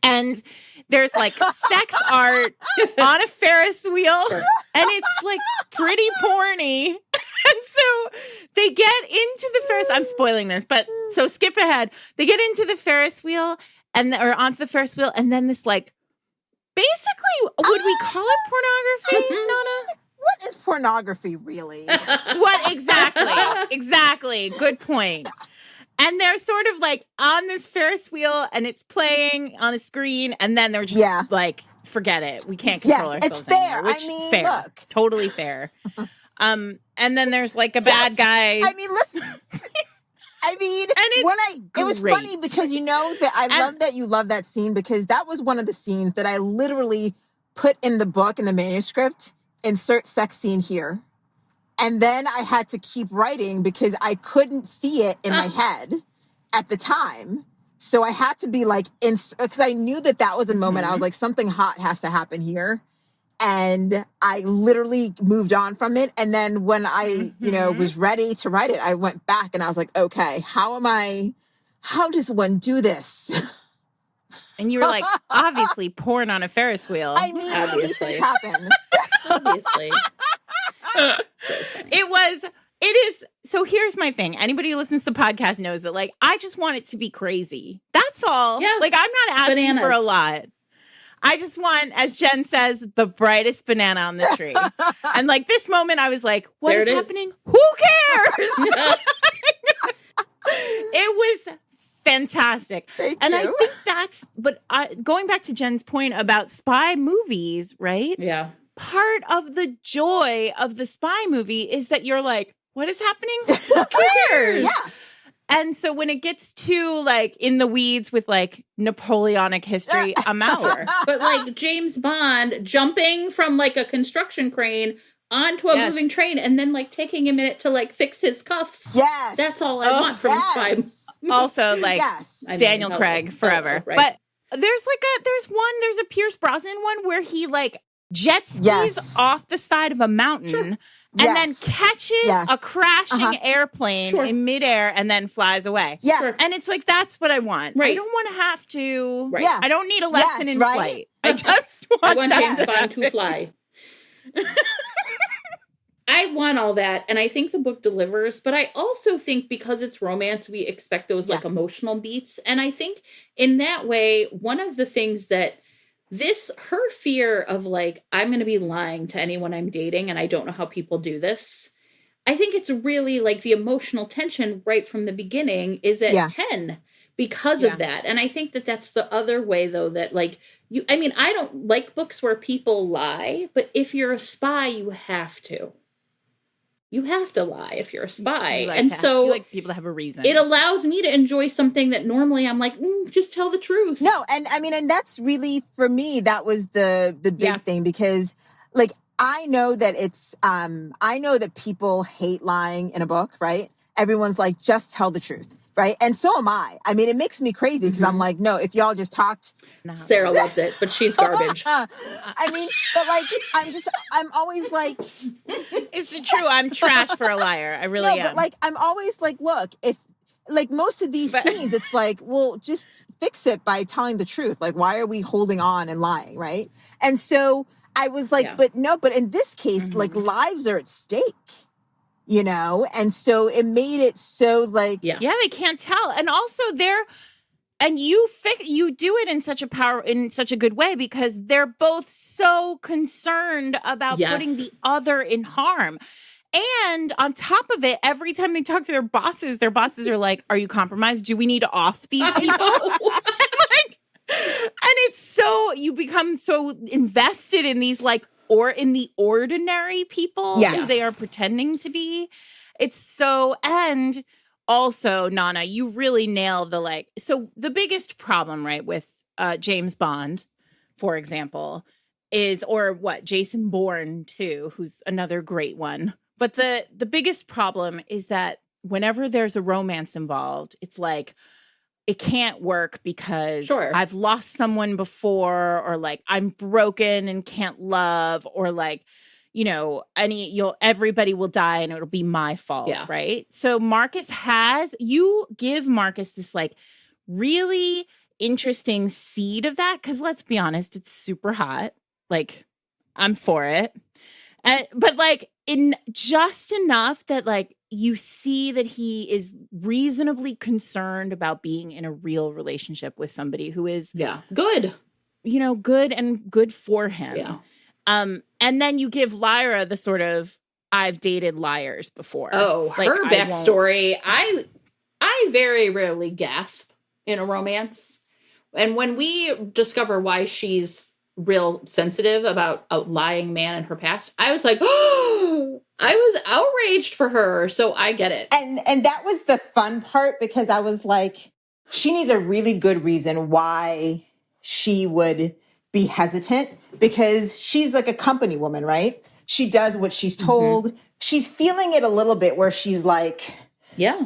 And there's like sex art on a Ferris wheel, and it's like pretty porny. And so they get into the Ferris. I'm spoiling this, but so skip ahead. They get into the Ferris wheel or onto the Ferris wheel, and then this like basically, would we call it pornography, Nana? What is pornography really? What exactly? Exactly. Good point. And they're sort of like on this Ferris wheel and it's playing on a screen. And then they're just like, forget it. We can't control ourselves it's fair. anymore. Which, I mean, fair. look. Totally fair. And then there's like a bad guy. I mean, listen. It was funny because you know that I love that you love that scene because that was one of the scenes that I literally put in the book, in the manuscript, insert sex scene here. And then I had to keep writing because I couldn't see it in my head at the time. So I had to be like, because I knew that was a moment. I was like, something hot has to happen here. And I literally moved on from it. And then when I, was ready to write it, I went back and I was like, okay, how does one do this? And you were like, obviously porn on a Ferris wheel. I mean, obviously things happen. Obviously. It is. So here's my thing. Anybody who listens to the podcast knows that like, I just want it to be crazy. That's all. Yeah. Like I'm not asking for a lot. I just want, as Jen says, the brightest banana on the tree. And like this moment I was like, what is happening? Who cares? It was fantastic. Thank you. I think going back to Jen's point about spy movies, right? Yeah. Part of the joy of the spy movie is that you're like, what is happening? Who cares? Yeah. And so when it gets too like in the weeds with like Napoleonic history, I'm out. But like James Bond jumping from like a construction crane onto a moving train and then like taking a minute to like fix his cuffs. Yes. That's all I want from spy. Also like Daniel Craig forever. Right. But there's a Pierce Brosnan one where he like jet skis off the side of a mountain and then catches a crashing airplane in midair and then flies away. Yeah. Sure. And it's like, that's what I want. Right. I don't want to have to. Right. Yeah. I don't need a lesson in flight. I just want James Bond to fly. I want all that, and I think the book delivers, but I also think because it's romance, we expect those like emotional beats. And I think in that way, one of the things that her fear of like, I'm going to be lying to anyone I'm dating and I don't know how people do this. I think it's really like the emotional tension right from the beginning is at 10 because of that. And I think that that's the other way though, that like I don't like books where people lie, but if you're a spy, you have to. You have to lie if you're a spy. You like people to have a reason. It allows me to enjoy something that normally I'm like, just tell the truth. No, and that's really, for me, that was the big thing because like, I know that I know that people hate lying in a book, right? Everyone's like, just tell the truth. Right. And so am I. I mean, it makes me crazy because I'm like, no, if y'all just talked. Sarah loves it, but she's garbage. I mean, but like, I'm always like. It's true. I'm trash for a liar. I really am. But like, I'm always like, look, if like most of these scenes, it's like, well, just fix it by telling the truth. Like, why are we holding on and lying? Right. And so I was like, but in this case, like lives are at stake. And so it made it so like they can't tell, and also you do it in such a good way because they're both so concerned about putting the other in harm. And on top of it, every time they talk to their bosses are like, "Are you compromised? Do we need to off these people?" And it's so you become so invested in these like or in the ordinary people Yes. who they are pretending to be. It's so, and also, Nana, you really nail the like, so the biggest problem, right, with James Bond, for example, is, or what, Jason Bourne too, who's another great one. But the biggest problem is that whenever there's a romance involved, it's like, it can't work because I've lost someone before, or like I'm broken and can't love, or like, you know, everybody will die and it'll be my fault. Yeah. Right. So you give Marcus this like really interesting seed of that. Cause let's be honest, it's super hot. Like I'm for it. But like in just enough that like you see that he is reasonably concerned about being in a real relationship with somebody who is good, you know, good and good for him. Yeah. And then you give Lyra the sort of, I've dated liars before. Oh, like, her backstory. I very rarely gasp in a romance. And when we discover why she's real sensitive about a lying man in her past, I was like, oh, I was outraged for her. So I get it. And that was the fun part, because I was like, she needs a really good reason why she would be hesitant, because she's like a company woman, right? She does what she's told. Mm-hmm. She's feeling it a little bit where she's like,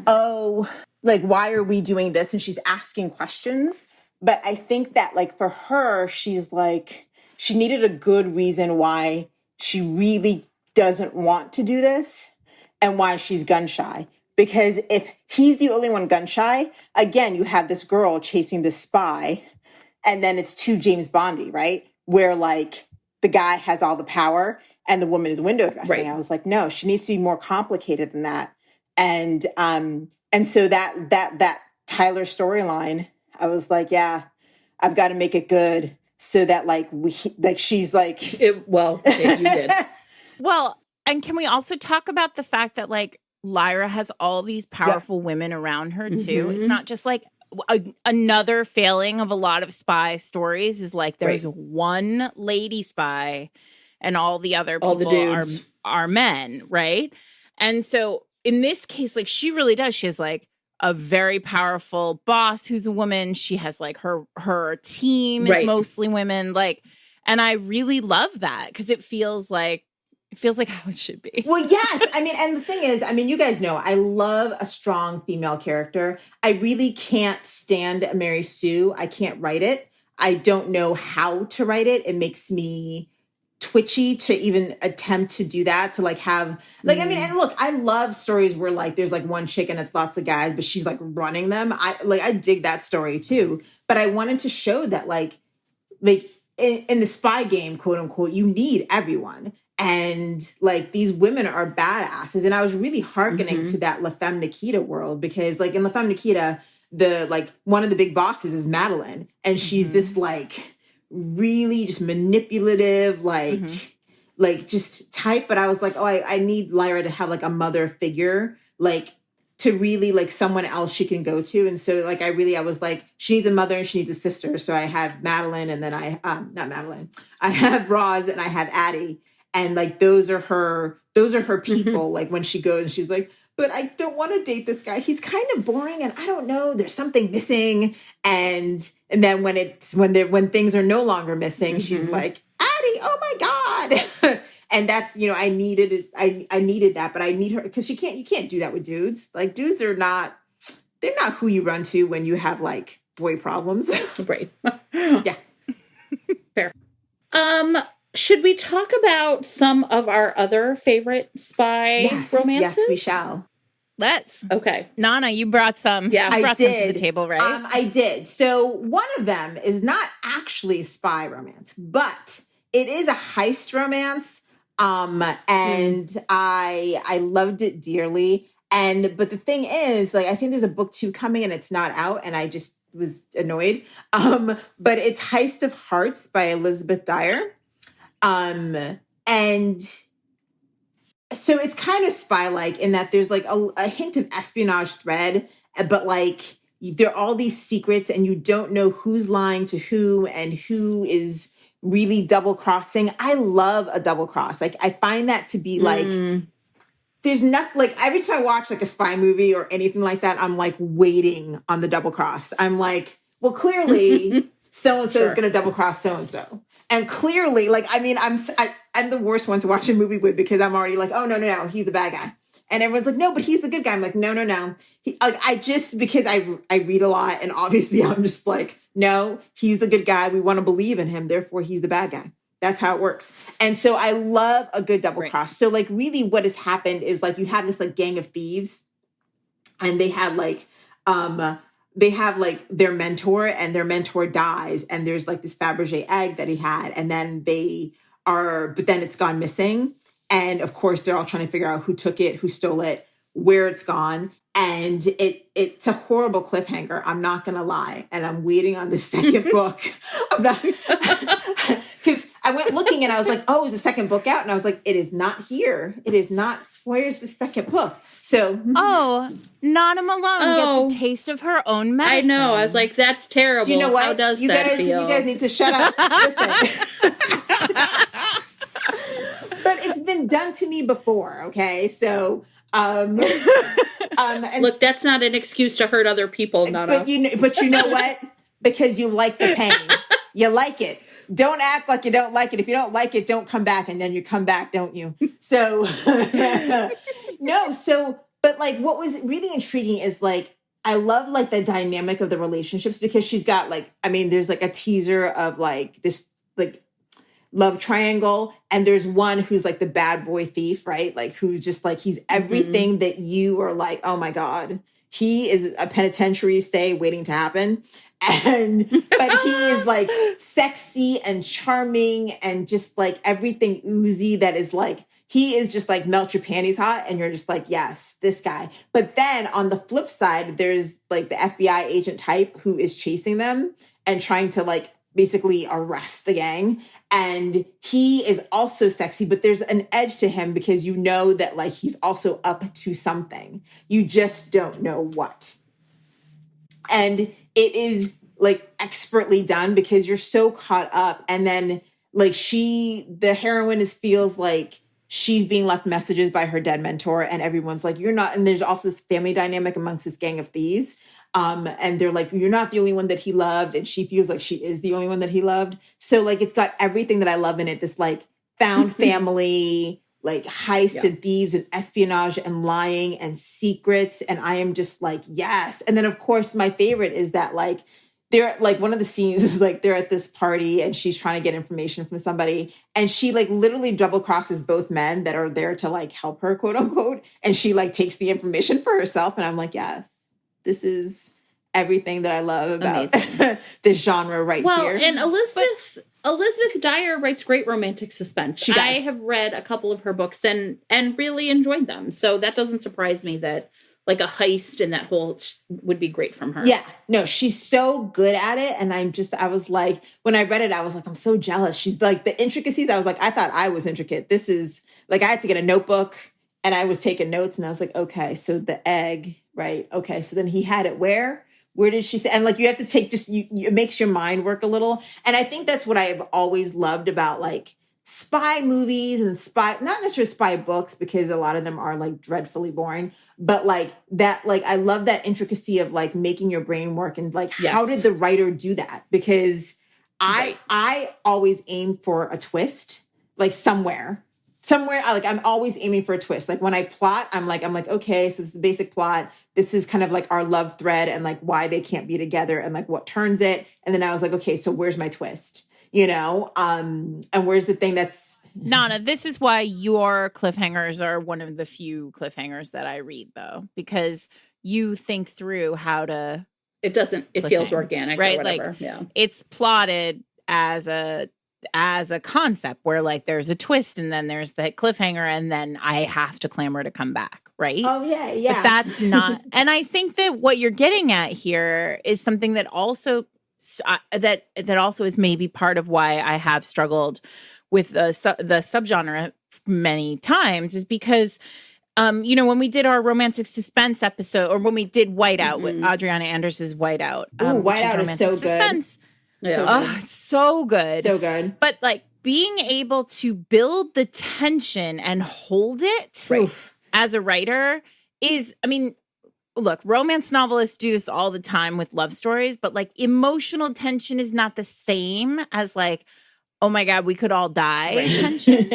oh, like, why are we doing this? And she's asking questions. But I think that like for her, she's like, she needed a good reason why she really doesn't want to do this and why she's gun shy. Because if he's the only one gun shy, again, you have this girl chasing this spy, and then it's too James Bondy, right? Where like the guy has all the power and the woman is window dressing. Right. I was like, no, she needs to be more complicated than that. And so that Tyler storyline, I was like, yeah, I've got to make it good so that she's like, you did. Well, and can we also talk about the fact that like Lyra has all these powerful women around her too? Mm-hmm. It's not just like another failing of a lot of spy stories is like there's one lady spy and all the other people are men, right? And so in this case, like she really does. She has like a very powerful boss who's a woman. She has like her team is mostly women. Like, and I really love that because it feels like how it should be. Well, yes. I mean, and the thing is, I mean, you guys know, I love a strong female character. I really can't stand a Mary Sue. I can't write it. I don't know how to write it. It makes me twitchy to even attempt to do that, to like have like, I mean, and look, I love stories where like there's like one chick and it's lots of guys, but she's like running them. I dig that story too. But I wanted to show that like in the spy game, quote unquote, you need everyone. And like these women are badasses. And I was really hearkening to that La Femme Nikita world, because like in La Femme Nikita, the like one of the big bosses is Madeline. And she's this like really just manipulative, like just type. But I was like, oh, I need Lyra to have like a mother figure, like to really like someone else she can go to. And so like, I was like, she needs a mother and she needs a sister. So I had Madeline, and then not Madeline. I have Roz and I have Addie. And like, those are her people. Like when she goes and she's like, but I don't want to date this guy. He's kind of boring. And I don't know, there's something missing. And then when things are no longer missing, she's like, Addie, oh my God. And that's, you know, I needed it. I needed that, but I need her because you can't do that with dudes. Like dudes they're not who you run to when you have like boy problems. Right. Yeah. Fair. Should we talk about some of our other favorite spy romances? Yes, we shall. Let's. Okay. Nana, you brought some. Yeah, I brought some to the table, right? I did. So one of them is not actually a spy romance, but it is a heist romance. And I loved it dearly. But the thing is, like, I think there's a book 2 coming and it's not out, and I just was annoyed. But it's Heist of Hearts by Elizabeth Dyer. And so it's kind of spy-like in that there's like a hint of espionage thread, but like there are all these secrets and you don't know who's lying to who and who is really double crossing. I love a double cross. Like I find that to be like, there's nothing like every time I watch like a spy movie or anything like that, I'm like waiting on the double cross. I'm like, well, clearly so-and-so is going to double cross so-and-so. And clearly, like, I mean, I'm the worst one to watch a movie with because I'm already like, oh, no, he's the bad guy. And everyone's like, no, but he's the good guy. I'm like, no. Because I read a lot and obviously I'm just like, no, he's the good guy. We want to believe in him. Therefore, he's the bad guy. That's how it works. And so I love a good double cross. So like really what has happened is like you have this like gang of thieves and they have like their mentor and their mentor dies. And there's like this Fabergé egg that he had. And then but then it's gone missing. And of course they're all trying to figure out who took it, who stole it, where it's gone. And it's a horrible cliffhanger. I'm not going to lie. And I'm waiting on the second book. I'm not, because I went looking and I was like, oh, is the second book out? And I was like, it is not here. It is not. Where's the second book? So. Oh, Nana Malone gets a taste of her own medicine. I know. I was like, that's terrible. Do you know what? How does that feel? You guys need to shut up. Listen. But it's been done to me before. Okay. So, and look, that's not an excuse to hurt other people, Nana. But you know what? Because you like the pain. You like it. Don't act like you don't like it. If you don't like it, don't come back. And then you come back, don't you? So, but like what was really intriguing is like, I love like the dynamic of the relationships because she's got like, I mean, there's like a teaser of like this like love triangle. And there's one who's like the bad boy thief, right? Like who's just like, he's everything that you are like, oh my God, he is a penitentiary stay waiting to happen. But he is like sexy and charming and just like everything oozy that is like, he is just like melt your panties hot. And you're just like, yes, this guy. But then on the flip side, there's like the FBI agent type who is chasing them and trying to like basically arrest the gang. And he is also sexy, but there's an edge to him because you know that like he's also up to something. You just don't know what. And it is like expertly done because you're so caught up. And then like the heroine feels like she's being left messages by her dead mentor and everyone's like, you're not. And there's also this family dynamic amongst this gang of thieves. And they're like, you're not the only one that he loved. And she feels like she is the only one that he loved. So like, it's got everything that I love in it. This like found family, like heist and thieves and espionage and lying and secrets. And I am just like, yes. And then of course, my favorite is that like, they're like one of the scenes is like they're at this party and she's trying to get information from somebody and she like literally double crosses both men that are there to like help her, quote unquote. And she like takes the information for herself. And I'm like, yes. This is everything that I love about this genre right here. Well, and Elizabeth Dyer writes great romantic suspense. I have read a couple of her books and really enjoyed them. So that doesn't surprise me that like a heist and that whole would be great from her. Yeah, no, she's so good at it. And I was like, when I read it, I was like, I'm so jealous. She's like the intricacies. I was like, I thought I was intricate. This is like, I had to get a notebook and I was taking notes and I was like, okay, so the egg, right? Okay. So then he had it where did she say? And like, you have to take it makes your mind work a little. And I think that's what I've always loved about like spy movies and not necessarily spy books, because a lot of them are like dreadfully boring, but like that, like, I love that intricacy of like making your brain work and like, how did the writer do that? Because I always aim for a twist, like somewhere, like I'm always aiming for a twist. Like when I plot, I'm like, okay, so this is the basic plot. This is kind of like our love thread and like why they can't be together and like what turns it. And then I was like, okay, so where's my twist? You know? And where's the thing that's Nana, this is why your cliffhangers are one of the few cliffhangers that I read though, because you think through how to it feels organic, right? Or whatever. Like it's plotted as a concept where like there's a twist and then there's the cliffhanger and then I have to clamor to come back, right? Oh yeah. But that's not, and I think that what you're getting at here is something that also that also is maybe part of why I have struggled with the subgenre many times is because when we did our romantic suspense episode, or when we did Whiteout with Adriana Anders's Whiteout, Whiteout is so suspense, It's so good. So good. But like being able to build the tension and hold it as a writer is, I mean, look, romance novelists do this all the time with love stories, but like emotional tension is not the same as like, oh my God, we could all die tension.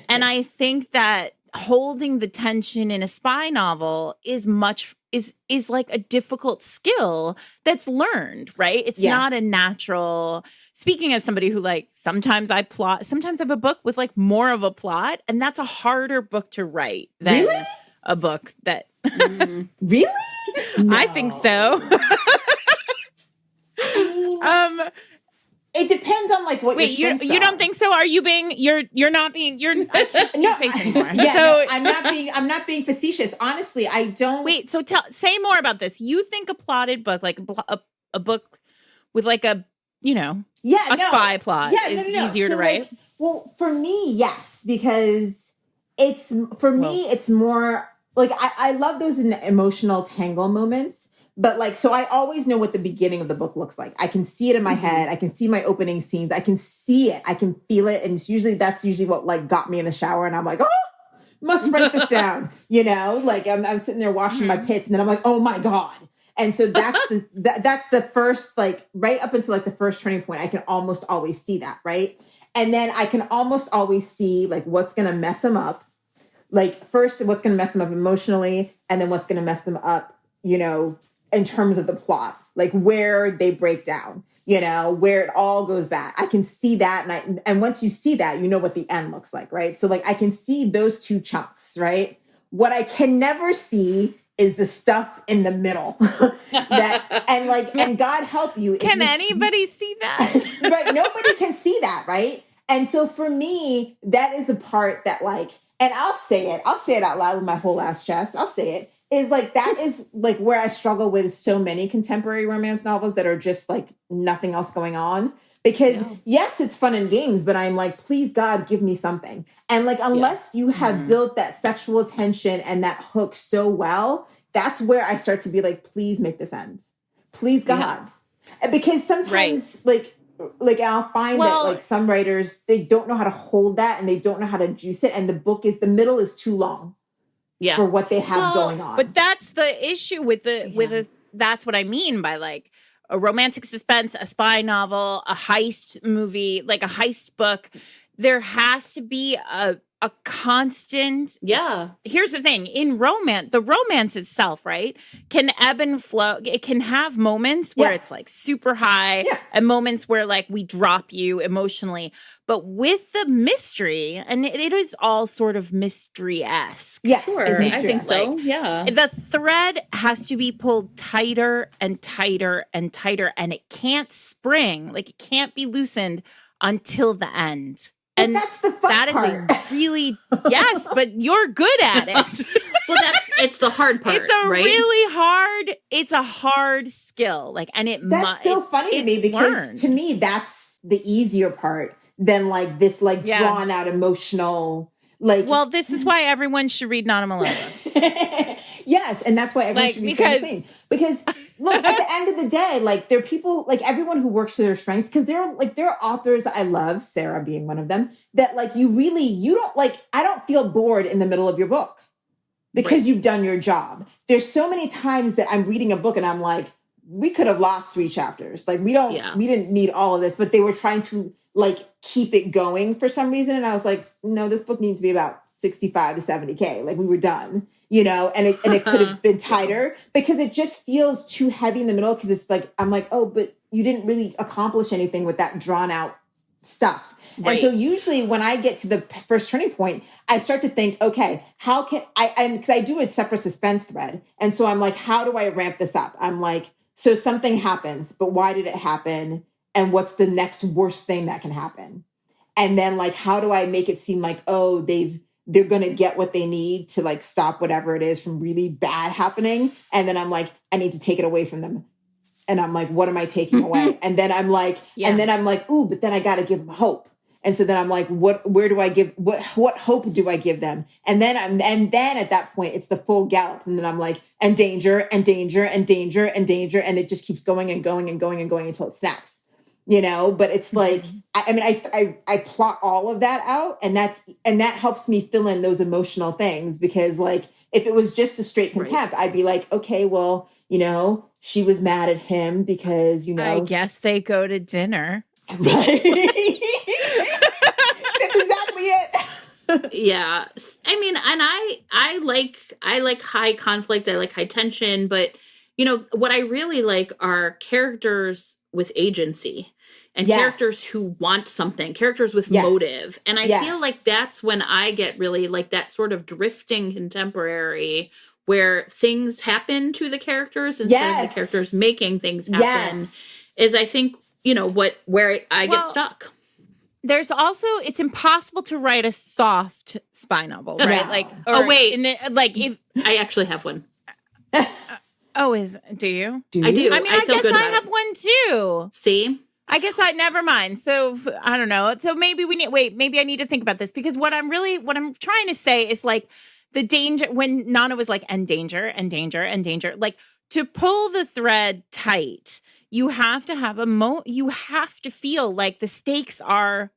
And I think that holding the tension in a spy novel is like a difficult skill that's learned, right? It's not a natural. Speaking as somebody who like sometimes I have a book with like more of a plot, and that's a harder book to write than a book that Really? No. I think so. It depends on like what. Wait, you don't think so? Are you being? You're not being. I can't see your face anymore. Yeah, so I'm not being facetious. Honestly, I don't. Wait, so say more about this. You think a plotted book, like a book with like a spy plot, is easier to write? Like, well, for me, yes, because it's more like I love those emotional tangle moments. But like, so I always know what the beginning of the book looks like. I can see it in my head. I can see my opening scenes. I can see it. I can feel it. And that's usually what like got me in the shower. And I'm like, oh, must write this down. Like I'm sitting there washing my pits, and then I'm like, oh my God. And so that's that's the first, like right up until like the first turning point. I can almost always see that. Right. And then I can almost always see like what's going to mess them up. Like first, what's going to mess them up emotionally, and then what's going to mess them up, in terms of the plot, like where they break down, where it all goes bad. I can see that. And once you see that, you know what the end looks like, right? So like I can see those two chunks, right? What I can never see is the stuff in the middle and God help you. Can anybody see that? Right. Nobody can see that. Right. And so for me, that is the part that like, and I'll say it out loud with my whole ass chest. I'll say it. Is like, that is like where I struggle with so many contemporary romance novels that are just like nothing else going on. Because yes, it's fun and games, but I'm like, please God, give me something. And like, unless you have built that sexual tension and that hook so well, that's where I start to be like, please make this end. Please God. Because sometimes like I'll find that like some writers, they don't know how to hold that and they don't know how to juice it. And the middle is too long. For what they have going on. But that's the issue with that's what I mean by like a romantic suspense, a spy novel, a heist movie, like a heist book. There has to be a constant. Yeah. Here's the thing. In the romance itself, right, can ebb and flow. It can have moments where it's like super high and moments where like we drop you emotionally. But with the mystery, and it is all sort of mystery-esque. Yes, sure. I think so. Yeah. The thread has to be pulled tighter and tighter and tighter, and it can't spring. Like, it can't be loosened until the end. And that's the fun part. That is a really, yes, but you're good at it. Well, it's the hard part. It's a hard skill. Like, and that's so funny to me because to me, that's the easier part. Than like this, like drawn out emotional, like. Well, this is why everyone should read Nana Malone. Yes, and that's why everyone should read because look, at the end of the day, like there are people, like everyone who works to their strengths, because there are authors I love, Sarah being one of them, that like you don't like. I don't feel bored in the middle of your book because you've done your job. There's so many times that I'm reading a book and I'm like, we could have lost 3 chapters. Like we didn't need all of this, but they were trying to like keep it going for some reason. And I was like, no, this book needs to be about 65 to 70K. Like we were done, and it could have been tighter because it just feels too heavy in the middle. Cause it's like, I'm like, oh, but you didn't really accomplish anything with that drawn out stuff. Right. And so usually when I get to the first turning point, I start to think, okay, how can because I do a separate suspense thread. And so I'm like, how do I ramp this up? I'm like, so something happens, but why did it happen? And what's the next worst thing that can happen? And then like, how do I make it seem like, oh, they're going to get what they need to like stop whatever it is from really bad happening. And then I'm like, I need to take it away from them. And I'm like, what am I taking away? And then I'm like, ooh, but then I got to give them hope. And so then I'm like, what hope do I give them? And then at that point, it's the full gallop. And then I'm like, and danger and danger and danger and danger. And it just keeps going and going and going and going until it snaps. but it's like, I mean, I plot all of that out, and that helps me fill in those emotional things, because like, if it was just a straight contempt, I'd be like, okay, well, she was mad at him because, I guess they go to dinner. Right. That's exactly it. Yeah. I mean, and I like high conflict. I like high tension, but what I really like are characters with agency and characters who want something, characters with motive. And I feel like that's when I get really like that sort of drifting contemporary where things happen to the characters instead of the characters making things happen is, I think, where I get stuck. There's also, it's impossible to write a soft spy novel, right? Like, if I actually have one. Do you? I do. I mean, I guess I have one too. See? I guess never mind. So I don't know. So maybe maybe I need to think about this, because what I'm trying to say is like the danger when Nana was like, and danger, like to pull the thread tight, you have to have you have to feel like the stakes are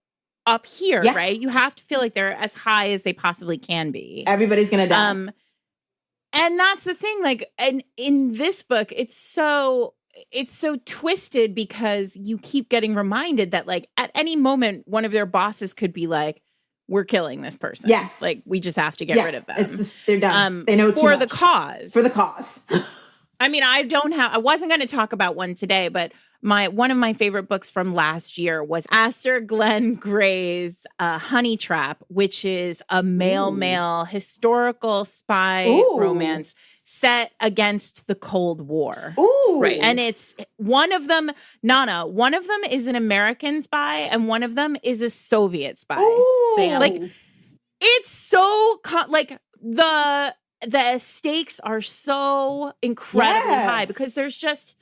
up here, right? You have to feel like they're as high as they possibly can be. Everybody's going to die. And that's the thing, like, and in this book, it's so twisted, because you keep getting reminded that like at any moment, one of their bosses could be like, we're killing this person. Yes. Like, we just have to get rid of them. They're done. They know too for much. the cause. For the cause. I mean, I wasn't going to talk about one today, but one of my favorite books from last year was Aster Glenn Gray's Honey Trap, which is a male historical spy romance set against the Cold War. Ooh. Right. And it's one of them is an American spy and one of them is a Soviet spy. Ooh. Like, it's so the stakes are so incredibly high, because there's just,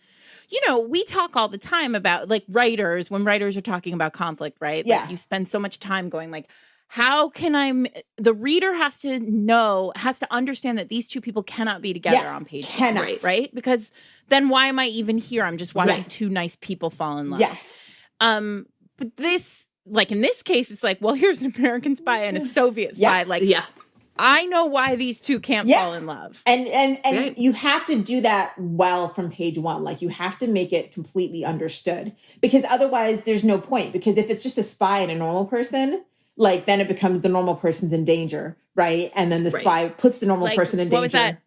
we talk all the time about like when writers are talking about conflict, right? Yeah. Like, you spend so much time going like, how can the reader has to understand that these two people cannot be together on page one, right? Because then why am I even here? I'm just watching two nice people fall in love. Yes. But this, like in this case, it's like, well, here's an American spy and a Soviet spy. Like, I know why these two can't fall in love. And you have to do that well from page one. Like, you have to make it completely understood, because otherwise there's no point. Because if it's just a spy and a normal person, like, then it becomes the normal person's in danger, right? And then the spy puts the normal person in danger. What was that?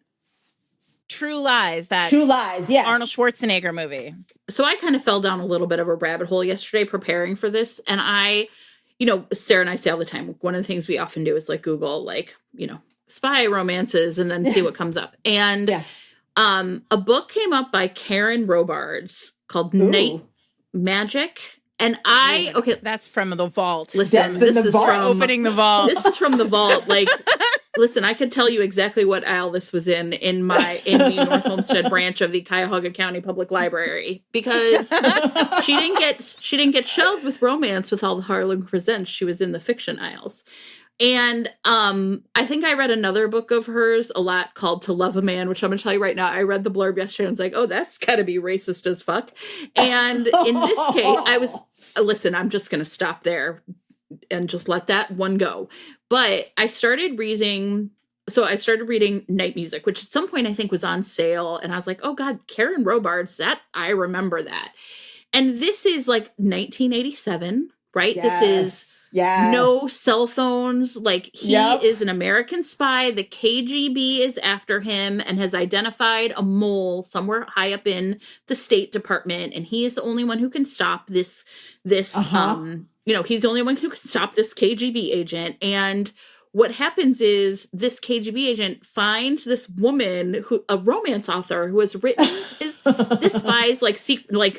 True Lies, yes. Arnold Schwarzenegger movie. So I kind of fell down a little bit of a rabbit hole yesterday preparing for this. And Sarah and I say all the time, one of the things we often do is like Google, like, spy romances and then see what comes up. And a book came up by Karen Robards called Night Magic. And that's from the vault. Listen, this is from opening the vault. This is from the vault. Like, listen, I could tell you exactly what aisle this was in the North Olmsted branch of the Cuyahoga County Public Library, because she didn't get shelved with romance with all the Harlan Presents. She was in the fiction aisles. And I think I read another book of hers a lot called To Love a Man, which I'm going to tell you right now. I read the blurb yesterday and I was like, oh, that's got to be racist as fuck. And in this case, I'm just going to stop there and just let that one go. But I started reading Night Music, which at some point I think was on sale. And I was like, oh God, Karen Robards, I remember that. And this is like 1987, right? Yes. This is no cell phones. Like, he is an American spy. The KGB is after him and has identified a mole somewhere high up in the State Department. And he is the only one who can stop this, he's the only one who can stop this KGB agent. And what happens is this KGB agent finds this woman, a romance author, who has written this spy's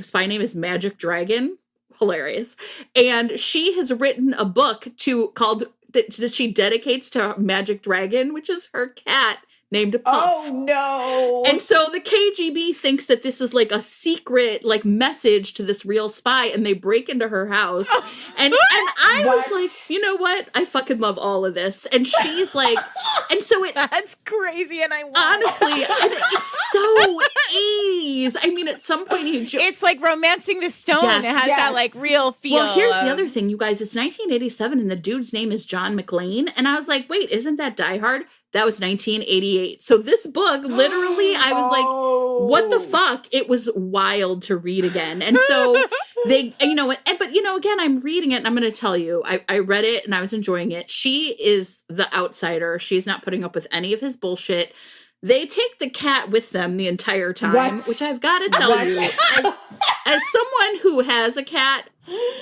spy name is Magic Dragon. Hilarious. And she has written a book called that she dedicates to Magic Dragon, which is her cat named Puff. Oh no. And so the KGB thinks that this is like a secret like message to this real spy, and they break into her house. And I was like, you know what? I fucking love all of this. And she's like, and so that's crazy, and I want honestly, and it's so 80s. I mean, at some point it's like Romancing the Stone. Yes. It has that like real feel. Well, here's the other thing, you guys. It's 1987, and the dude's name is John McClane. And I was like, wait, isn't that Die Hard? That was 1988. So this book, literally, I was like, what the fuck? It was wild to read again. And so they, you know, but you know, again, I'm reading it and I'm going to tell you, I read it and I was enjoying it. She is the outsider. She's not putting up with any of his bullshit. They take the cat with them the entire time, which I've got to tell you, as someone who has a cat,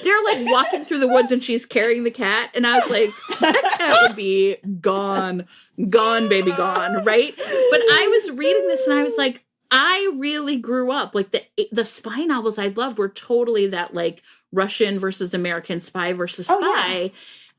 they're like walking through the woods and she's carrying the cat. And I was like, that cat would be gone, baby, gone. Right. But I was reading this and I was like, I really grew up like the spy novels I loved were totally that like Russian versus American, spy versus spy. Yeah.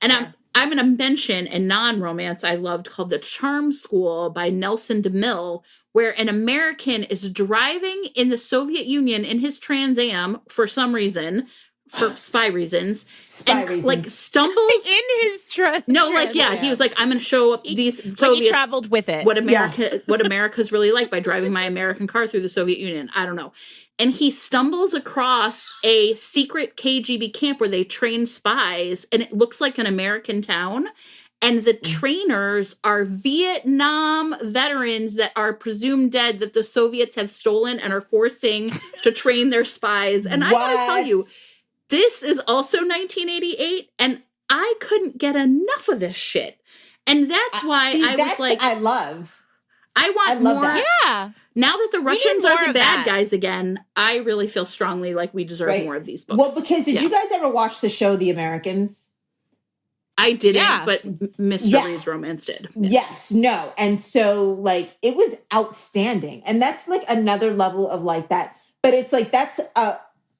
And I'm going to mention a non-romance I loved called The Charm School by Nelson DeMille, where an American is driving in the Soviet Union in his Trans Am for some reason, for spy reasons, like stumbles in his truck. No, like he was like, I'm going to show up these Soviets. Like he traveled with it. What America's really like by driving my American car through the Soviet Union. I don't know. And he stumbles across a secret KGB camp where they train spies, and it looks like an American town. And the trainers are Vietnam veterans that are presumed dead that the Soviets have stolen and are forcing to train their spies. And I gotta tell you, this is also 1988, and I couldn't get enough of this shit. And that's why I was like, I want more. That. Yeah. Now that the Russians are the bad guys again, I really feel strongly like we deserve more of these books. Well, because did you guys ever watch the show The Americans? I didn't, but Mr. Reed's Romance did. Yeah. Yes, no. And so, like, it was outstanding. And that's, like, another level of, like, that. But it's, like,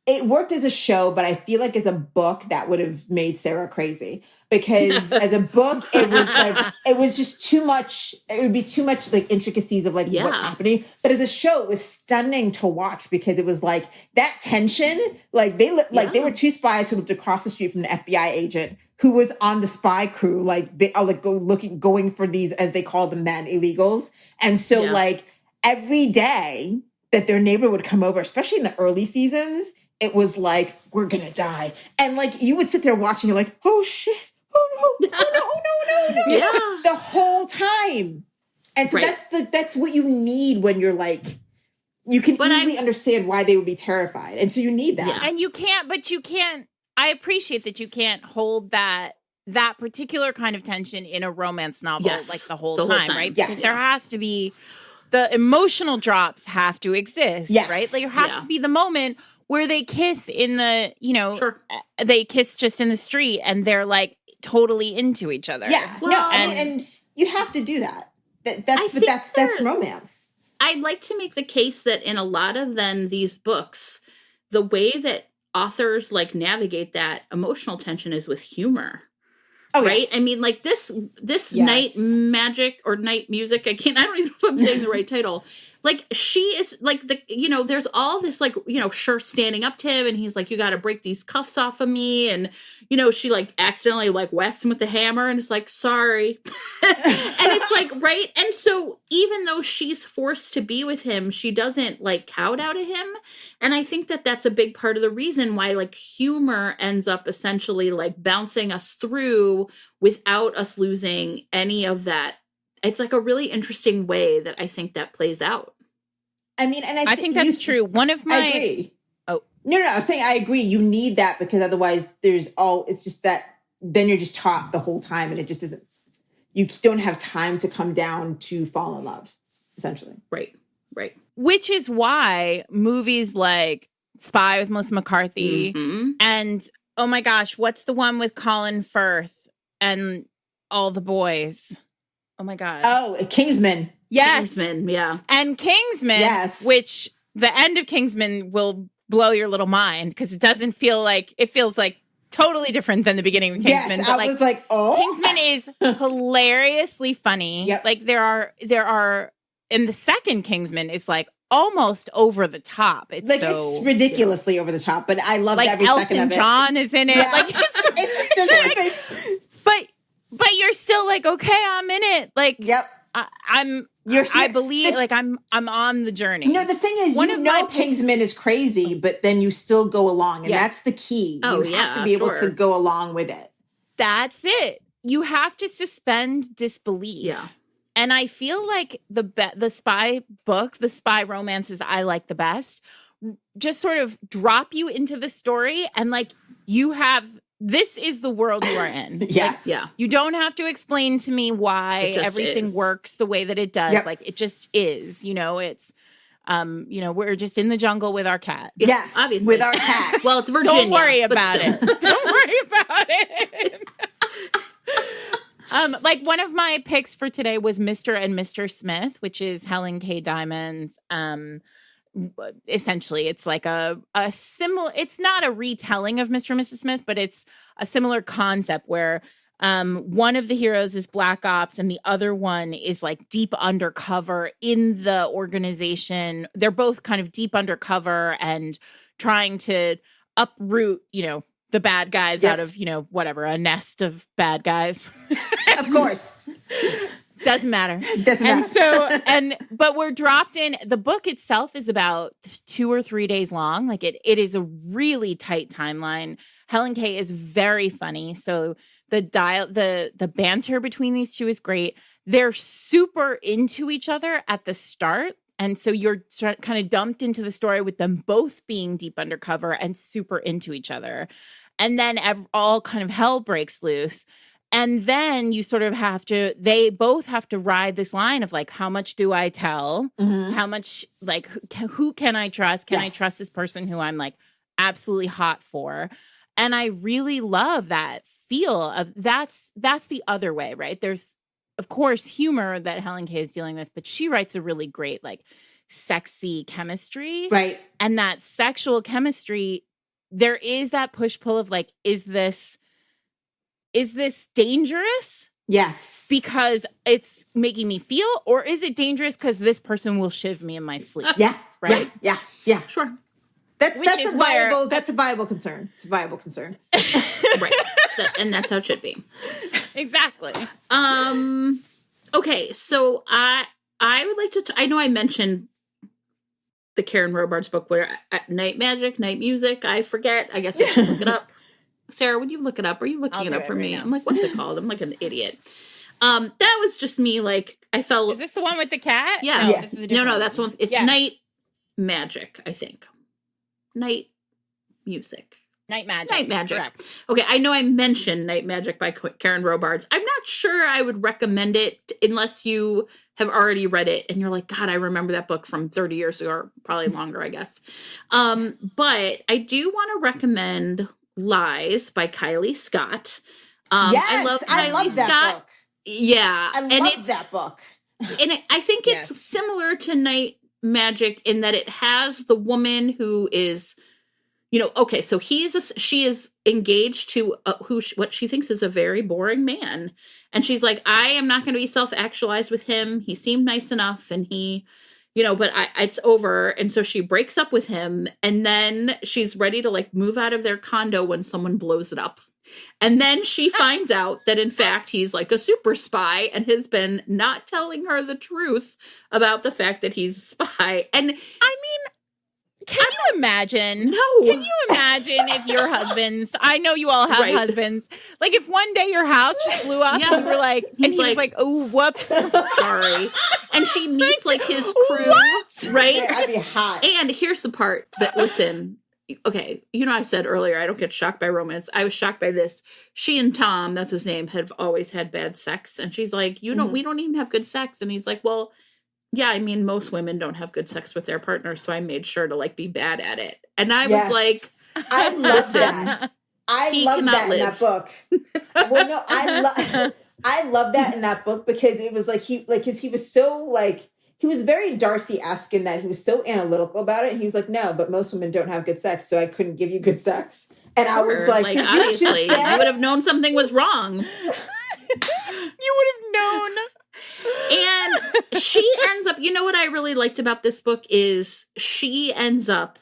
it worked as a show, but I feel like as a book, that would have made Sarah crazy. Because as a book, it was just too much. It would be too much like intricacies of like what's happening. But as a show, it was stunning to watch because it was like that tension. Like they were two spies who lived across the street from an FBI agent who was on the spy crew, like they are like going for these, as they call them then, illegals. And so like every day that their neighbor would come over, especially in the early seasons, it was like, we're gonna die. And like you would sit there watching, you're like, oh shit. Oh no. Yeah. The whole time. And so that's what you need when you're like, you can easily understand why they would be terrified. And so you need that. Yeah. And you can't, I appreciate that you can't hold that particular kind of tension in a romance novel like the whole time, right? Yes. Because there has to be, the emotional drops have to exist, right? Like there has to be the moment where they kiss in the, they kiss just in the street and they're like, totally into each other. Yeah. Well, and you have to do that. That's romance. I'd like to make the case that in a lot of then these books, the way that authors like navigate that emotional tension is with humor. Oh, right? Yeah. I mean, like this night magic or night music. I don't even know if I'm saying the right title. Like she is like there's all this like, Cher standing up to him and he's like, you got to break these cuffs off of me. And, she like accidentally like whacks him with the hammer and it's like, sorry. And it's like, right. And so even though she's forced to be with him, she doesn't like kowtow to him. And I think that that's a big part of the reason why like humor ends up essentially like bouncing us through without us losing any of that. It's like a really interesting way that I think that plays out. I mean, and I think that's true. One of my... I agree. Oh. No, I was saying I agree. You need that because otherwise it's just that then you're just taught the whole time and it just isn't, you don't have time to come down to fall in love, essentially. Right. Which is why movies like Spy with Melissa McCarthy and, oh my gosh, what's the one with Colin Firth and all the boys? Oh my God. Oh, Kingsman. Yes. Kingsman, yeah. And Kingsman, which the end of Kingsman will blow your little mind because it feels like totally different than the beginning of Kingsman. Yes, but I was like, oh. Kingsman is hilariously funny. Yep. Like there are, and the second Kingsman is like almost over the top. It's like so it's ridiculously over the top, but I loved like every second Elton of it. John is in it. Yeah. Like it just doesn't make. but you're still like, okay, I'm in it. Like Yep. I believe like I'm on the journey. No, the thing is, Kingsman is crazy, but then you still go along, and that's the key. You have to be able to go along with it. That's it. You have to suspend disbelief. Yeah. And I feel like the spy book, the spy romances I like the best, just sort of drop you into the story and like this is the world you are in. Yes. Like, yeah. You don't have to explain to me why everything works the way that it does. Yep. Like it just is, it's we're just in the jungle with our cat. Yes, obviously. With our cat. Well, it's Virginia. Don't worry about it. Don't worry about it. Like one of my picks for today was Mr. and Mr. Smith, which is Helen K. Diamond's. Essentially, it's like a similar. It's not a retelling of Mr. and Mrs. Smith, but it's a similar concept where one of the heroes is Black Ops and the other one is like deep undercover in the organization. They're both kind of deep undercover and trying to uproot, the bad guys out of, whatever, a nest of bad guys. Of course. Doesn't matter. But we're dropped in. The book itself is about 2 or 3 days long. Like it is a really tight timeline. Helen Kay is very funny. So the banter between these two is great. They're super into each other at the start. And so you're kind of dumped into the story with them both being deep undercover and super into each other. And then all kind of hell breaks loose. And then you sort of they both have to ride this line of like, how much do I tell? Mm-hmm. How much, like, who can I trust? Can I trust this person who I'm like absolutely hot for? And I really love that feel of that's the other way, right? There's, of course, humor that Helen Kay is dealing with, but she writes a really great, like, sexy chemistry. Right. And that sexual chemistry, there is that push-pull of, like, is this dangerous? Yes. Because it's making me feel, or is it dangerous because this person will shiv me in my sleep? Yeah. Right? Yeah. Sure. That's a viable concern. It's a viable concern. Right. And that's how it should be. Exactly. Okay, so I would like to I know I mentioned the Karen Robards book where night magic, night music, I forget. I guess I should look it up. Sarah, would you look it up? Are you looking it up for me? Now. I'm like, what's it called? I'm like an idiot. That was just me, like, I felt. Is this the one with the cat? Yeah. No, this is a different no, that's one. It's night magic, I think. Night music. Night magic. Night magic. Correct. Okay, I know I mentioned Night Magic by Karen Robards. I'm not sure I would recommend it unless you have already read it and you're like, God, I remember that book from 30 years ago, or probably longer, I guess. But I do want to recommend Lies by Kylie Scott. I love Kylie Scott. Book. Yeah. I love that book. And I think it's similar to Night Magic in that it has the woman who is, okay, so she is engaged to what she thinks is a very boring man. And she's like, I am not going to be self-actualized with him. He seemed nice enough and he, but it's over. And so she breaks up with him and then she's ready to like move out of their condo when someone blows it up. And then she finds out that in fact he's like a super spy and has been not telling her the truth about the fact that he's a spy. And I mean, can you imagine? No. Can you imagine if your husbands, I know you all have husbands, like if one day your house just blew up and you were like, and he was like, oh, whoops. Sorry. And she meets like his crew, right? I'd be hot. And here's the part that, listen, okay, I said earlier, I don't get shocked by romance. I was shocked by this. She and Tom, that's his name, have always had bad sex. And she's like, we don't even have good sex. And he's like, well, yeah, I mean, most women don't have good sex with their partners, so I made sure to like be bad at it. And I was like, I love that. I love that in that book. Well, no, I love that in that book because it was like he was so like he was very Darcy-esque in that he was so analytical about it. And he was like, no, but most women don't have good sex, so I couldn't give you good sex. And I was like did obviously, you just I would have known something was wrong. You would have known. And she ends up, you know what I really liked about this book is she ends up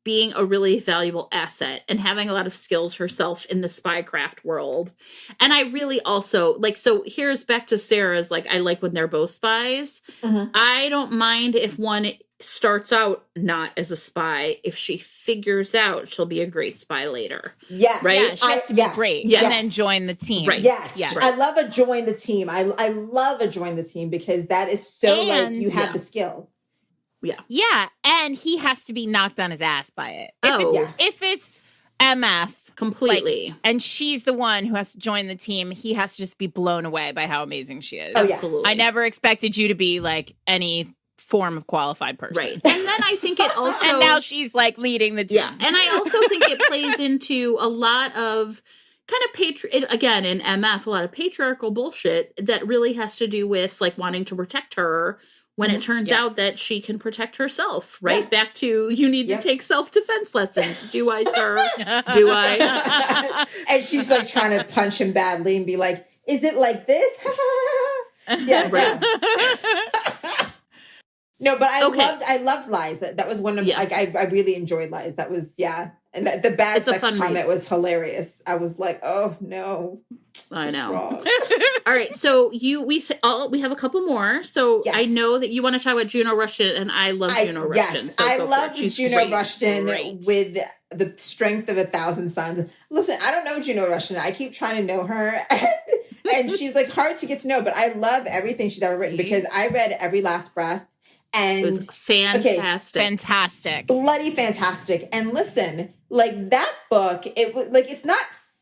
being a really valuable asset and having a lot of skills herself in the spycraft world. And I really also like, so here's back to Sarah's, like, I like when they're both spies. Mm-hmm. I don't mind if one starts out not as a spy. If she figures out, she'll be a great spy later. Yes. Right? Yeah, she has to be great. Yes. And then join the team. Right. Yes. Yes. I love a join the team. I love a join the team because that is so And- like you have the skill. Yeah, and he has to be knocked on his ass by it. Oh. If it's MF Completely. like, and she's the one who has to join the team, he has to just be blown away by how amazing she is. Oh, yes. Absolutely. I never expected you to be like any form of qualified person. Right. And then I think it also... And now she's like leading the team. Yeah. And I also think it plays into a lot of kind of again, in MF, a lot of patriarchal bullshit that really has to do with like wanting to protect her when it turns out that she can protect herself, right? Yeah. Back to, you need to take self-defense lessons. Do I, sir? Do I? And she's like trying to punch him badly and be like, is it like this? Yeah. Right. No, but I loved Lies. That was one of like I really enjoyed Lies. That was and the bad sex comment was hilarious. I was like, oh no. I know. All right, so we have a couple more. So I know that you want to talk about Juno Rushton, and I love Juno Rushton. Yes, so I love Juno Rushton with the strength of 1,000 suns. Listen, I don't know Juno Rushton. I keep trying to know her, and she's like hard to get to know. But I love everything she's ever written because I read Every Last Breath. And it was fantastic. Fantastic. Bloody fantastic. And listen, like that book, it was like, it's not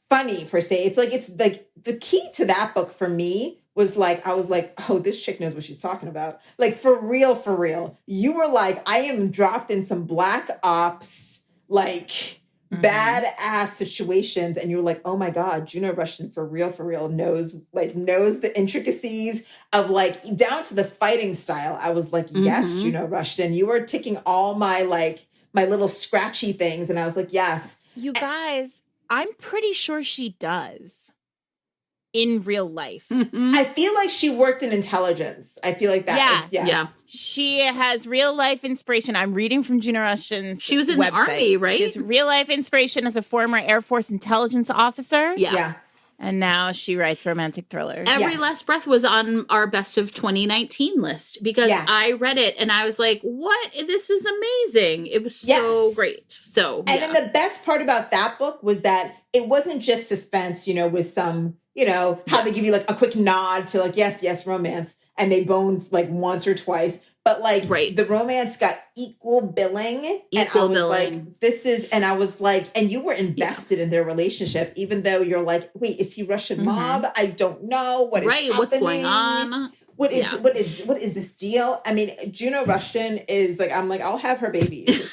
funny per se. It's like the key to that book for me was like, I was like, oh, this chick knows what she's talking about. Like for real, for real. You were like, I am dropped in some black ops, like badass situations. And you're like, oh my God, Juno Rushton for real knows the intricacies of like down to the fighting style. I was like, yes, Juno Rushton, you were ticking all my my little scratchy things. And I was like, yes. You guys, I'm pretty sure she does in real life. I feel like she worked in intelligence. I feel like that is, yes. Yeah. She has real life inspiration. I'm reading from Juno Rushton's She was in website. the Army, right? She has real life inspiration as a former Air Force intelligence officer. Yeah. And now she writes romantic thrillers. Every Last Breath was on our best of 2019 list because I read it and I was like, what? This is amazing. It was so great. So, and then the best part about that book was that it wasn't just suspense, with some, how they give you like a quick nod to like, yes, romance. And they bone like once or twice, but like the romance got equal billing. And I was like, this is, and I was like, and you were invested in their relationship, even though you're like, wait, is he Russian mob? I don't know. What is happening? What's going on? What is this deal? I mean, Juno Rushton is like, I'm like, I'll have her babies.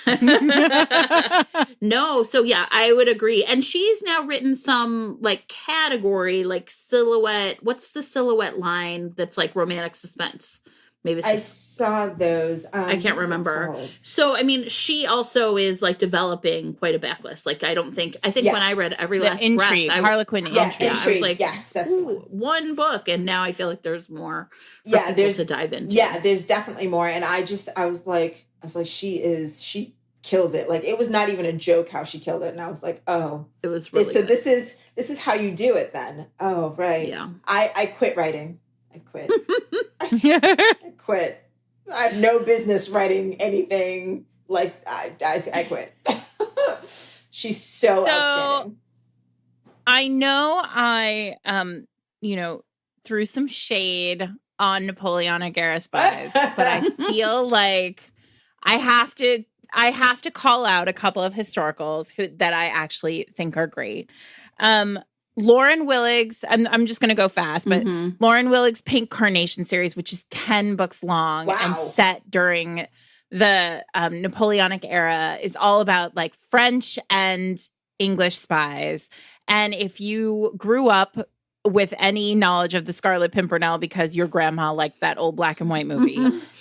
No, so I would agree. And she's now written some like category, like silhouette. What's the silhouette line that's like romantic suspense? Maybe it's I saw those. I can't remember. So, I mean, she also is like developing quite a backlist. Like, I think when I read Every Last Intrigue, Breath, Harlequin Intrigue. I was like, yes, that's one book. And now I feel like there's more for people to dive into. Yeah, there's definitely more. And I was like, she kills it. Like, it was not even a joke how she killed it. And I was like, oh. It was really so good. This is how you do it then. Oh, right. Yeah. I quit writing. I quit. I quit. I have no business writing anything. Like, I quit. She's so outstanding. I know I, threw some shade on Napoleonic Era Spies, but I feel like I have to call out a couple of historicals that I actually think are great. Lauren Willig's, I'm just going to go fast, but Lauren Willig's Pink Carnation series, which is 10 books long and set during the Napoleonic era, is all about like French and English spies. And if you grew up with any knowledge of the Scarlet Pimpernel because your grandma liked that old black and white movie,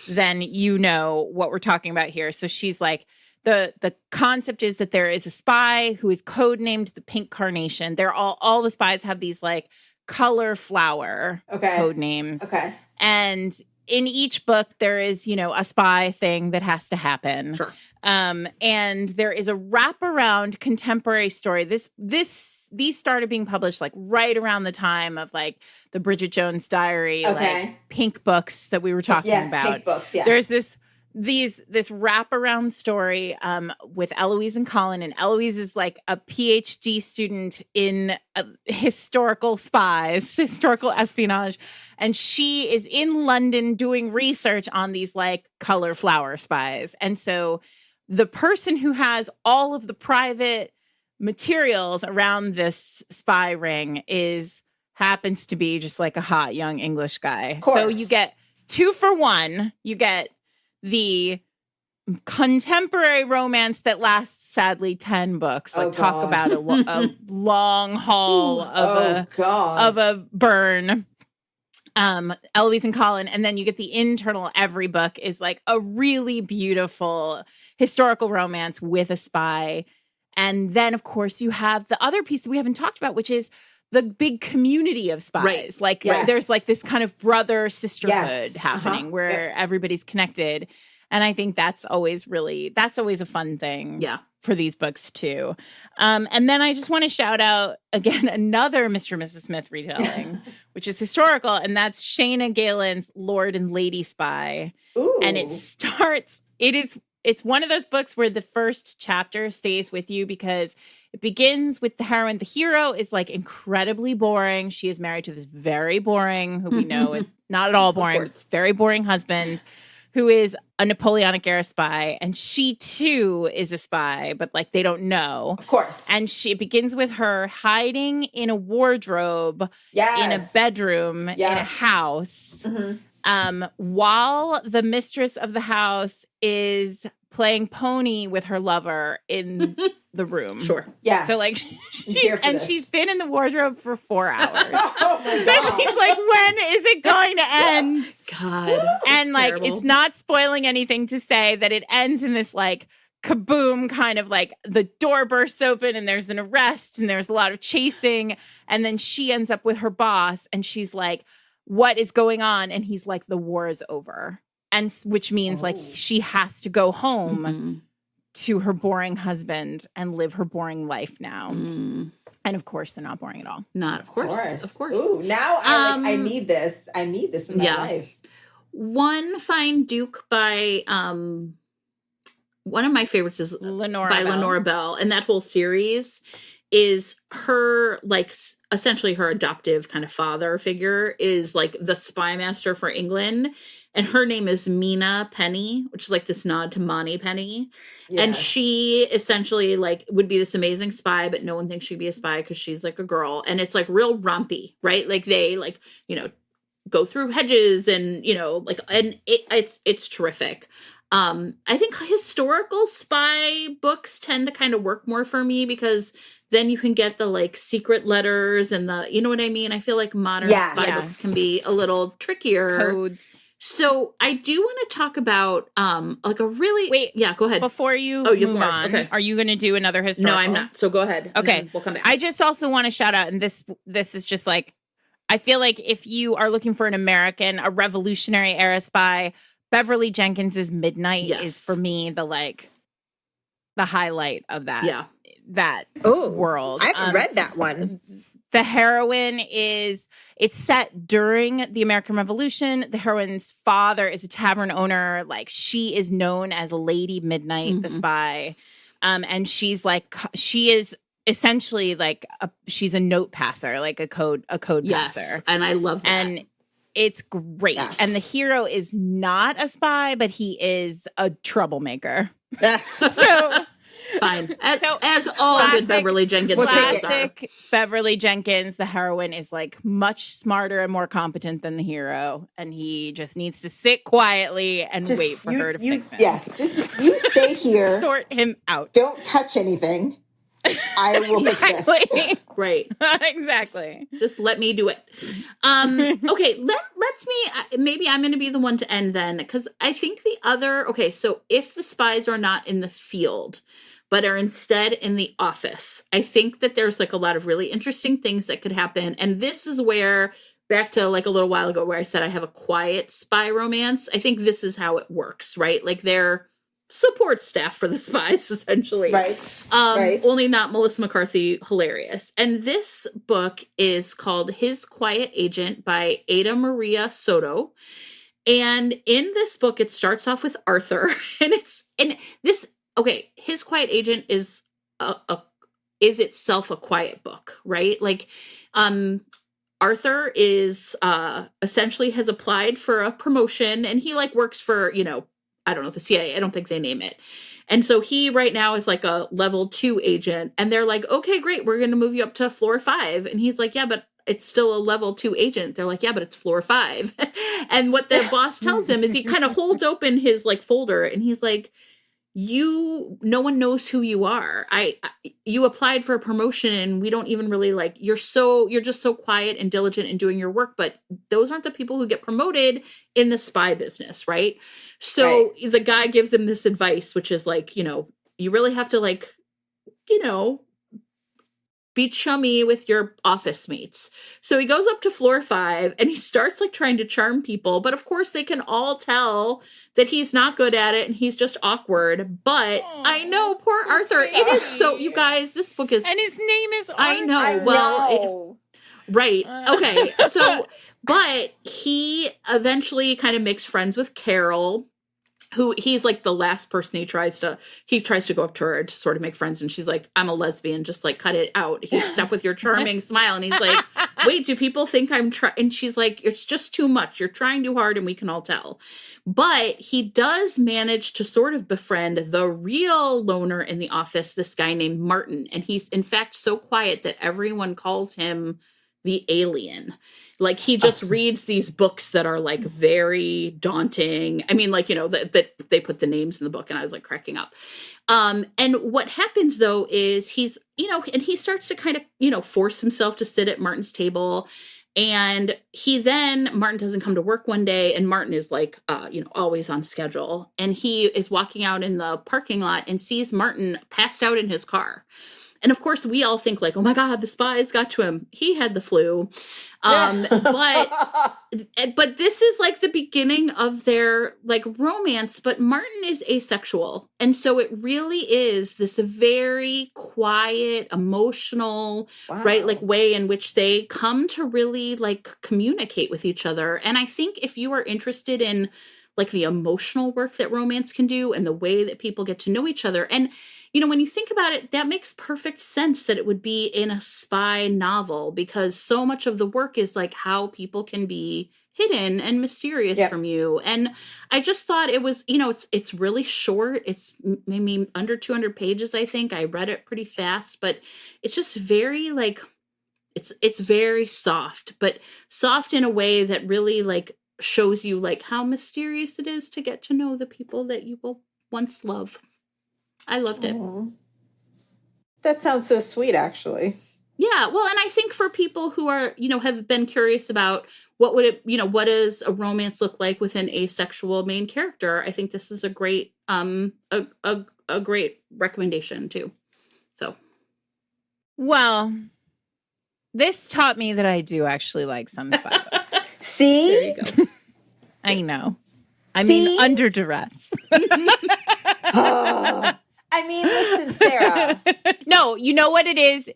then you know what we're talking about here. So she's like, the concept is that there is a spy who is codenamed the Pink Carnation. They're all the spies have these like color flower code names. Okay. And in each book, there is, a spy thing that has to happen. Sure. And there is a wraparound contemporary story. These started being published like right around the time of like the Bridget Jones Diary, like pink books that we were talking about. Pink books, yeah. There's this wraparound story with Eloise and Colin, and Eloise is like a PhD student in historical spies, historical espionage, and she is in London doing research on these like color flower spies. And so the person who has all of the private materials around this spy ring happens to be just like a hot young English guy. So you get 2 for 1. You get the contemporary romance that lasts sadly 10 books. Like talk about a long haul of a burn. Eloise and Colin, and then you get the internal. Every book is like a really beautiful historical romance with a spy. And then of course you have the other piece that we haven't talked about, which is the big community of spies. Like there's like this kind of brother sisterhood happening where everybody's connected. And I think that's always a fun thing for these books too. And then I just want to shout out again, another Mr. and Mrs. Smith retelling, which is historical. And that's Shayna Galen's Lord and Lady Spy. Ooh. And it's one of those books where the first chapter stays with you because it begins with the heroine. The hero is like incredibly boring. She is married to this very boring, who we know is not at all boring, but it's very boring husband who is a Napoleonic era spy. And she too is a spy, but like they don't know. Of course. And it begins with her hiding in a wardrobe in a bedroom in a house. While the mistress of the house is playing pony with her lover in the room. Sure. Yeah. So like she's been in the wardrobe for 4 hours. So she's like, when is it going to end? God. And like terrible. It's not spoiling anything to say that it ends in this like kaboom kind of like the door bursts open and there's an arrest and there's a lot of chasing. And then she ends up with her boss and she's like, what is going on? And he's like, the war is over. And which means like she has to go home to her boring husband and live her boring life now. And of course, they're not boring at all. Not, of course. Of course. Ooh, now I need this. I need this in my life. One Fine Duke by one of my favorites is Lenora Bell. And that whole series is her, like, essentially her adoptive kind of father figure is like the spy master for England. And her name is Mina Penny, which is like this nod to Monty Penny. Yes. And she essentially like would be this amazing spy, but no one thinks she'd be a spy because she's like a girl. And it's like real rompy, right? Like they like, go through hedges and, like, and it's terrific. I think historical spy books tend to kind of work more for me because then you can get the like secret letters and the, you know what I mean? I feel like modern spy books can be a little trickier. Codes. So I do want to talk about like a really go ahead before you move on. Okay. Are you going to do another historical? No, I'm not. So go ahead. Okay, we'll come back. I just also want to shout out, and this is just like I feel like if you are looking for a Revolutionary era spy, Beverly Jenkins's Midnight is for me the highlight of that world. I haven't read that one. The heroine it's set during the American Revolution. The heroine's father is a tavern owner. Like she is known as Lady Midnight, the spy. And she is essentially like she's a note passer, like a code passer. And I love that. And it's great. Yes. And the hero is not a spy, but he is a troublemaker. So fine. As all good Beverly Jenkins. Classic Beverly Jenkins. The heroine is like much smarter and more competent than the hero. And he just needs to sit quietly and wait for her to fix him. Yes. Just you stay here. Sort him out. Don't touch anything. I will fix this. Exactly. Right. Exactly. Just let me do it. Okay, maybe I'm going to be the one to end then, because I think so if the spies are not in the field, but are instead in the office, I think that there's like a lot of really interesting things that could happen. And this is where, back to like a little while ago where I said I have a quiet spy romance, I think this is how it works, right? Like they're support staff for the spies, essentially. Right. Only not Melissa McCarthy hilarious. And this book is called His Quiet Agent by Ada Maria Soto. And in this book, it starts off with Arthur. His Quiet Agent is itself a quiet book, right? Like, Arthur is essentially has applied for a promotion, and he like works for, I don't know, the CIA. I don't think they name it. And so he right now is like a level 2 agent, and they're like, okay, great, we're going to move you up to floor 5. And he's like, yeah, but it's still a level 2 agent. They're like, yeah, but it's floor 5. And what the boss tells him is he kind of holds open his like folder, and he's like, no one knows who you are. You applied for a promotion, and we don't even really like, you're just so quiet and diligent in doing your work, but those aren't the people who get promoted in the spy business. Right. So the guy gives him this advice, which is like, you really have to like, be chummy with your office mates. So he goes up to floor 5 and he starts like trying to charm people. But of course they can all tell that he's not good at it and he's just awkward. But I know, poor Arthur. It is so, you guys, this book is. And his name is Arthur. I know. Right. Okay. So, but he eventually kind of makes friends with Carol, who he's like the last person he tries to go up to her to sort of make friends. And she's like, I'm a lesbian, just like cut it out. Stop with your charming smile. And he's like, wait, do people think I'm trying? And she's like, it's just too much. You're trying too hard and we can all tell. But he does manage to sort of befriend the real loner in the office, this guy named Martin. And he's in fact so quiet that everyone calls him the alien. Like he just reads these books that are like very daunting. I mean, like, that they put the names in the book, and I was like cracking up. And what happens though is he's, and he starts to kind of, force himself to sit at Martin's table. And Martin doesn't come to work one day, and Martin is like, always on schedule. And he is walking out in the parking lot and sees Martin passed out in his car. And of course, we all think like, oh my God, the spies got to him. He had the flu. But this is like the beginning of their like romance. But Martin is asexual. And so it really is this very quiet, emotional, right, like way in which they come to really like communicate with each other. And I think if you are interested in like the emotional work that romance can do and the way that people get to know each other, and when you think about it, that makes perfect sense that it would be in a spy novel, because so much of the work is like how people can be hidden and mysterious from you. And I just thought it was, it's really short. It's maybe under 200 pages, I think. I read it pretty fast, but it's just very like, it's very soft, but soft in a way that really like shows you like how mysterious it is to get to know the people that you will once love. I loved it. That sounds so sweet, actually. Yeah, well, and I think for people who are, have been curious about what does a romance look like with an asexual main character, I think this is a great, a great recommendation too. So, well, this taught me that I do actually like some spy books. See, there you go. I know. I mean, under duress. Listen, Sarah. No, you know what it is?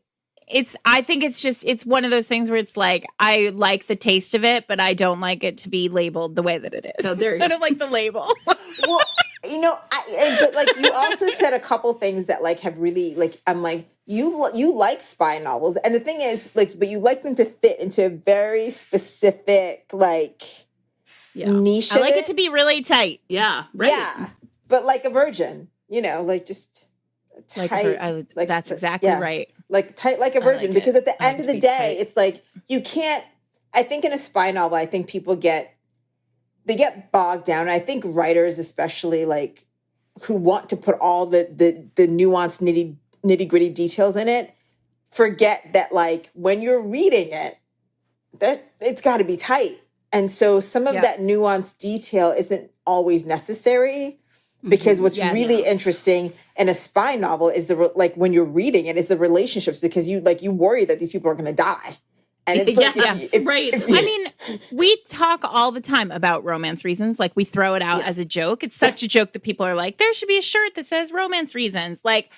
I think it's one of those things where it's like, I like the taste of it, but I don't like it to be labeled the way that it is. Oh, there you go. I don't like the label. Well, but like you also said a couple things that like have really like, I'm like, you like spy novels. And the thing is like, but you like them to fit into a very specific, like niche. I like it to be really tight. Yeah. Right. Yeah. But like a virgin, like just tight. That's exactly right. Like tight like a virgin, because at the end of the day, it's like you can't. I think in a spy novel, I think people get bogged down. And I think writers, especially like who want to put all the nuanced nitty nitty gritty details in it, forget that like when you're reading it, that it's got to be tight. And so some of that nuanced detail isn't always necessary, because what's really interesting in a spy novel is like when you're reading it is the relationships, because you worry that these people are going to die. And it's right. I mean, we talk all the time about romance reasons. Like we throw it out as a joke. It's such a joke that people are like, there should be a shirt that says romance reasons. Like,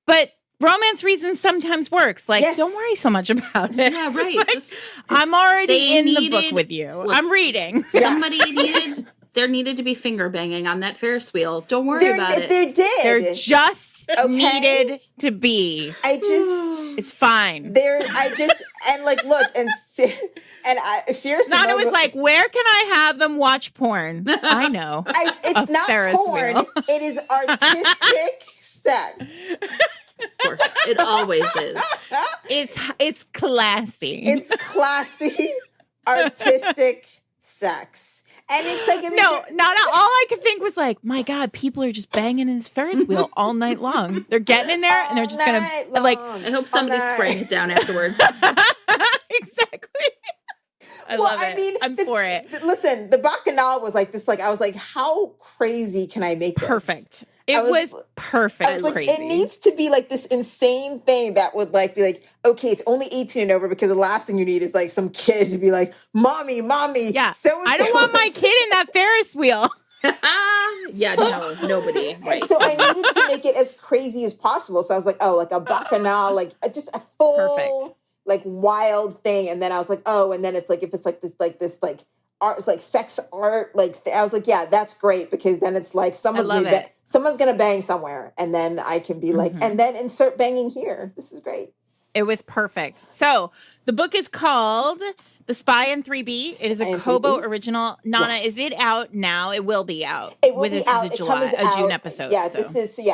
but romance reasons sometimes works. Like, don't worry so much about it. Yeah, right. Like, I'm already in the book with you. Look, I'm reading. Somebody there needed to be finger banging on that Ferris wheel. Don't worry about it. There did. There just needed to be. It's fine. And like, look, and I seriously, Nana was like, where can I have them watch porn? I know. It's not Ferris porn. wheel. It is artistic sex. Of course, it always is. It's classy. It's classy, artistic sex. And it's like, Nana, all I could think was like, my God, people are just banging in this Ferris wheel all night long. They're getting in there and they're just going to, like, I hope somebody's spraying it down afterwards. Exactly. I love it. I mean, I'm for it. Listen, the Bacchanal was like this, like, I was like, how crazy can I make this? Perfect. It was perfect. I was like, crazy. It needs to be like this insane thing that would like be like, okay, it's only 18 and over, because the last thing you need is like some kid to be like, mommy. Yeah. I don't want my kid in that Ferris wheel. Yeah, no, nobody. Right. So I needed to make it as crazy as possible. So I was like, oh, like a Bacchanal, like just a full, like wild thing. And then I was like, oh, and then it's like, if it's like this art, it's like sex art. Like I was like, yeah, that's great, because then it's like someone's gonna bang somewhere, and then I can be like, and then insert banging here. This is great. It was perfect. So the book is called The Spy in 3B. It is a Kobo original. Nana, is it out now? It will be out. It will be out. This is a June episode. Yeah,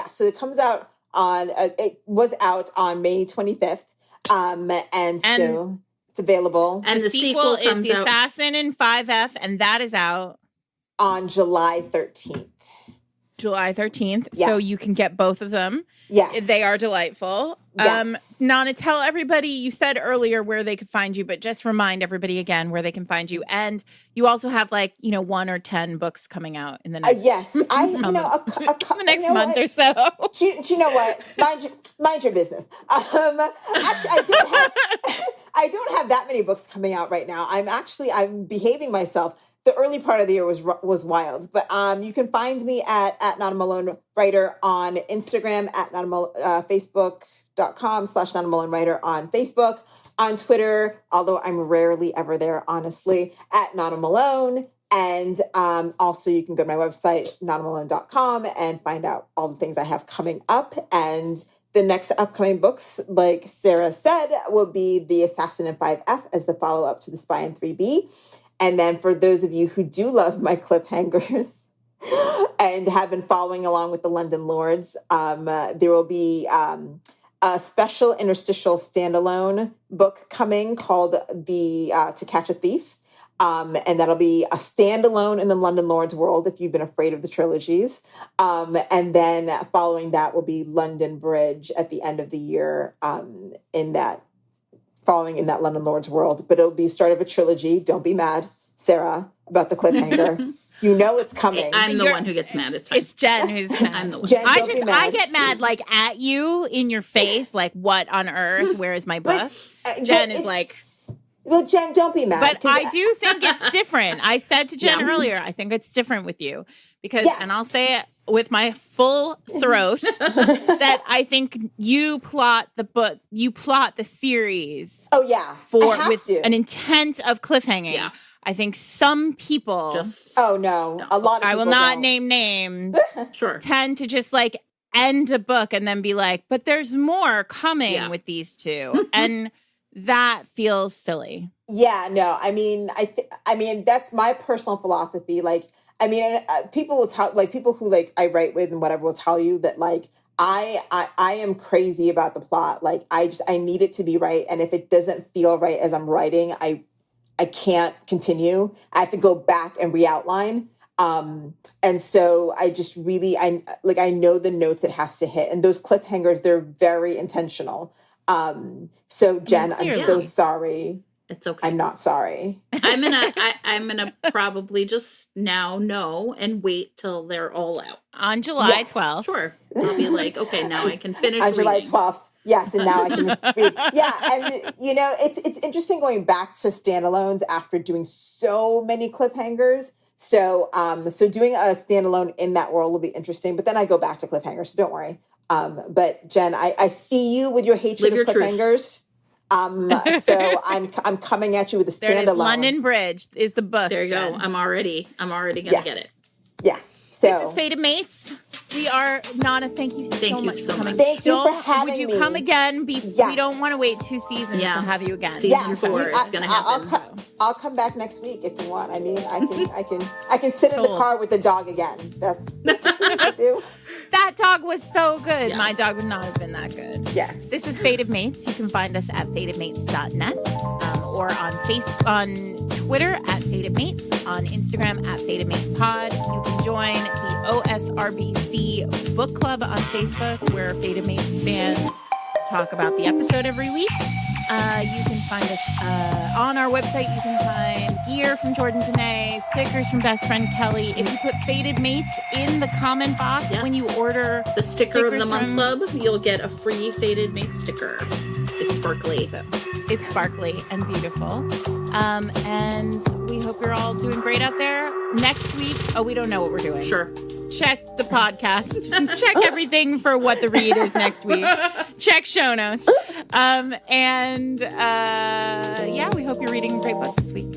so it comes out on. It was out on May 25th, and so it's available. And the sequel is The Assassin in 5F, and that is out on July 13th. July 13th. Yes. So you can get both of them. Yes. They are delightful. Yes. Nana, tell everybody, you said earlier where they could find you, but just remind everybody again where they can find you. And you also have 1 or 10 books coming out in the next yes. the next month or so. Do you know what? Mind your business. Actually, I don't have that many books coming out right now. I'm behaving myself. The early part of the year was wild, but you can find me at Nana Malone Writer on Instagram, at Facebook.com/Nana Malone Writer on Facebook, on Twitter, although I'm rarely ever there, honestly, at Nana Malone. And also you can go to my website, nanamalone.com, and find out all the things I have coming up. And the next upcoming books, like Sarah said, will be The Assassin in 5F as the follow-up to The Spy in 3B. And then for those of you who do love my cliffhangers and have been following along with the London Lords, there will be a special interstitial standalone book coming called To Catch a Thief. And that'll be a standalone in the London Lords world if you've been afraid of the trilogies. And then following that will be London Bridge at the end of the year following in that London Lords world. But it'll be start of a trilogy. Don't be mad, Sarah, about the cliffhanger. You know it's coming. I'm the one who gets mad. It's fine. It's Jen who's mad. I'm the one. Jen, I get mad at you in your face, like, what on earth? Where is my book? Jen is like, well, Jen, don't be mad. But I do think it's different. I said to Jen earlier, I think it's different with you because, and I'll say it with my full throat, that I think you plot the book, you plot the series. Oh yeah, with an intent of cliffhanging. Yeah. I think some people a lot of people I will not name names. Tend to just like end a book and then be like, but there's more coming with these two. And that feels silly. Yeah, no, I mean, I mean, that's my personal philosophy. Like, I mean, people will tell, like, people who like I write with and whatever will tell you that like I am crazy about the plot. Like, I need it to be right, and if it doesn't feel right as I'm writing, I can't continue. I have to go back and re-outline. And so I just really, I know the notes it has to hit, and those cliffhangers, they're very intentional. So Jen, I'm so sorry. It's okay. I'm not sorry. I'm gonna probably just now know and wait till they're all out on July 12th. Sure, I'll be like, okay, now I can finish on July reading. 12th. Yes, and now I can read. Yeah, and you know, it's interesting going back to standalones after doing so many cliffhangers. So doing a standalone in that world will be interesting. But then I go back to cliffhangers, so don't worry. But Jen, I see you with your hatred of cliffhangers. So I'm coming at you with a standalone. London Bridge is the book. There you Jen. go. I'm already gonna get it. Yeah. So this is Fated Mates. We are Nana. Thank you so much for coming. Thank you for having me. Would you come again? We don't want to wait 2 seasons to have you again. Season 4, it's gonna happen. I'll come back next week if you want. I mean, I can sit in the car with the dog again. That's what I do. That dog was so good. Yeah. My dog would not have been that good. Yes. This is Fated Mates. You can find us at fatedmates.net or on Twitter at Fated Mates, on Instagram at Fated Mates Pod. You can join the OSRBC Book Club on Facebook, where Fated Mates fans talk about the episode every week. You can find us on our website. You can find gear from Jordan Danae, stickers from best friend Kelly. If you put Fated Mates in the comment box when you order the sticker of the month club, you'll get a free Fated Mates sticker. It's sparkly. So, it's sparkly and beautiful. And we hope you're all doing great out there. Next week, we don't know what we're doing. Sure. Check the podcast. Check everything for what the read is next week. Check show notes. We hope you're reading a great book this week.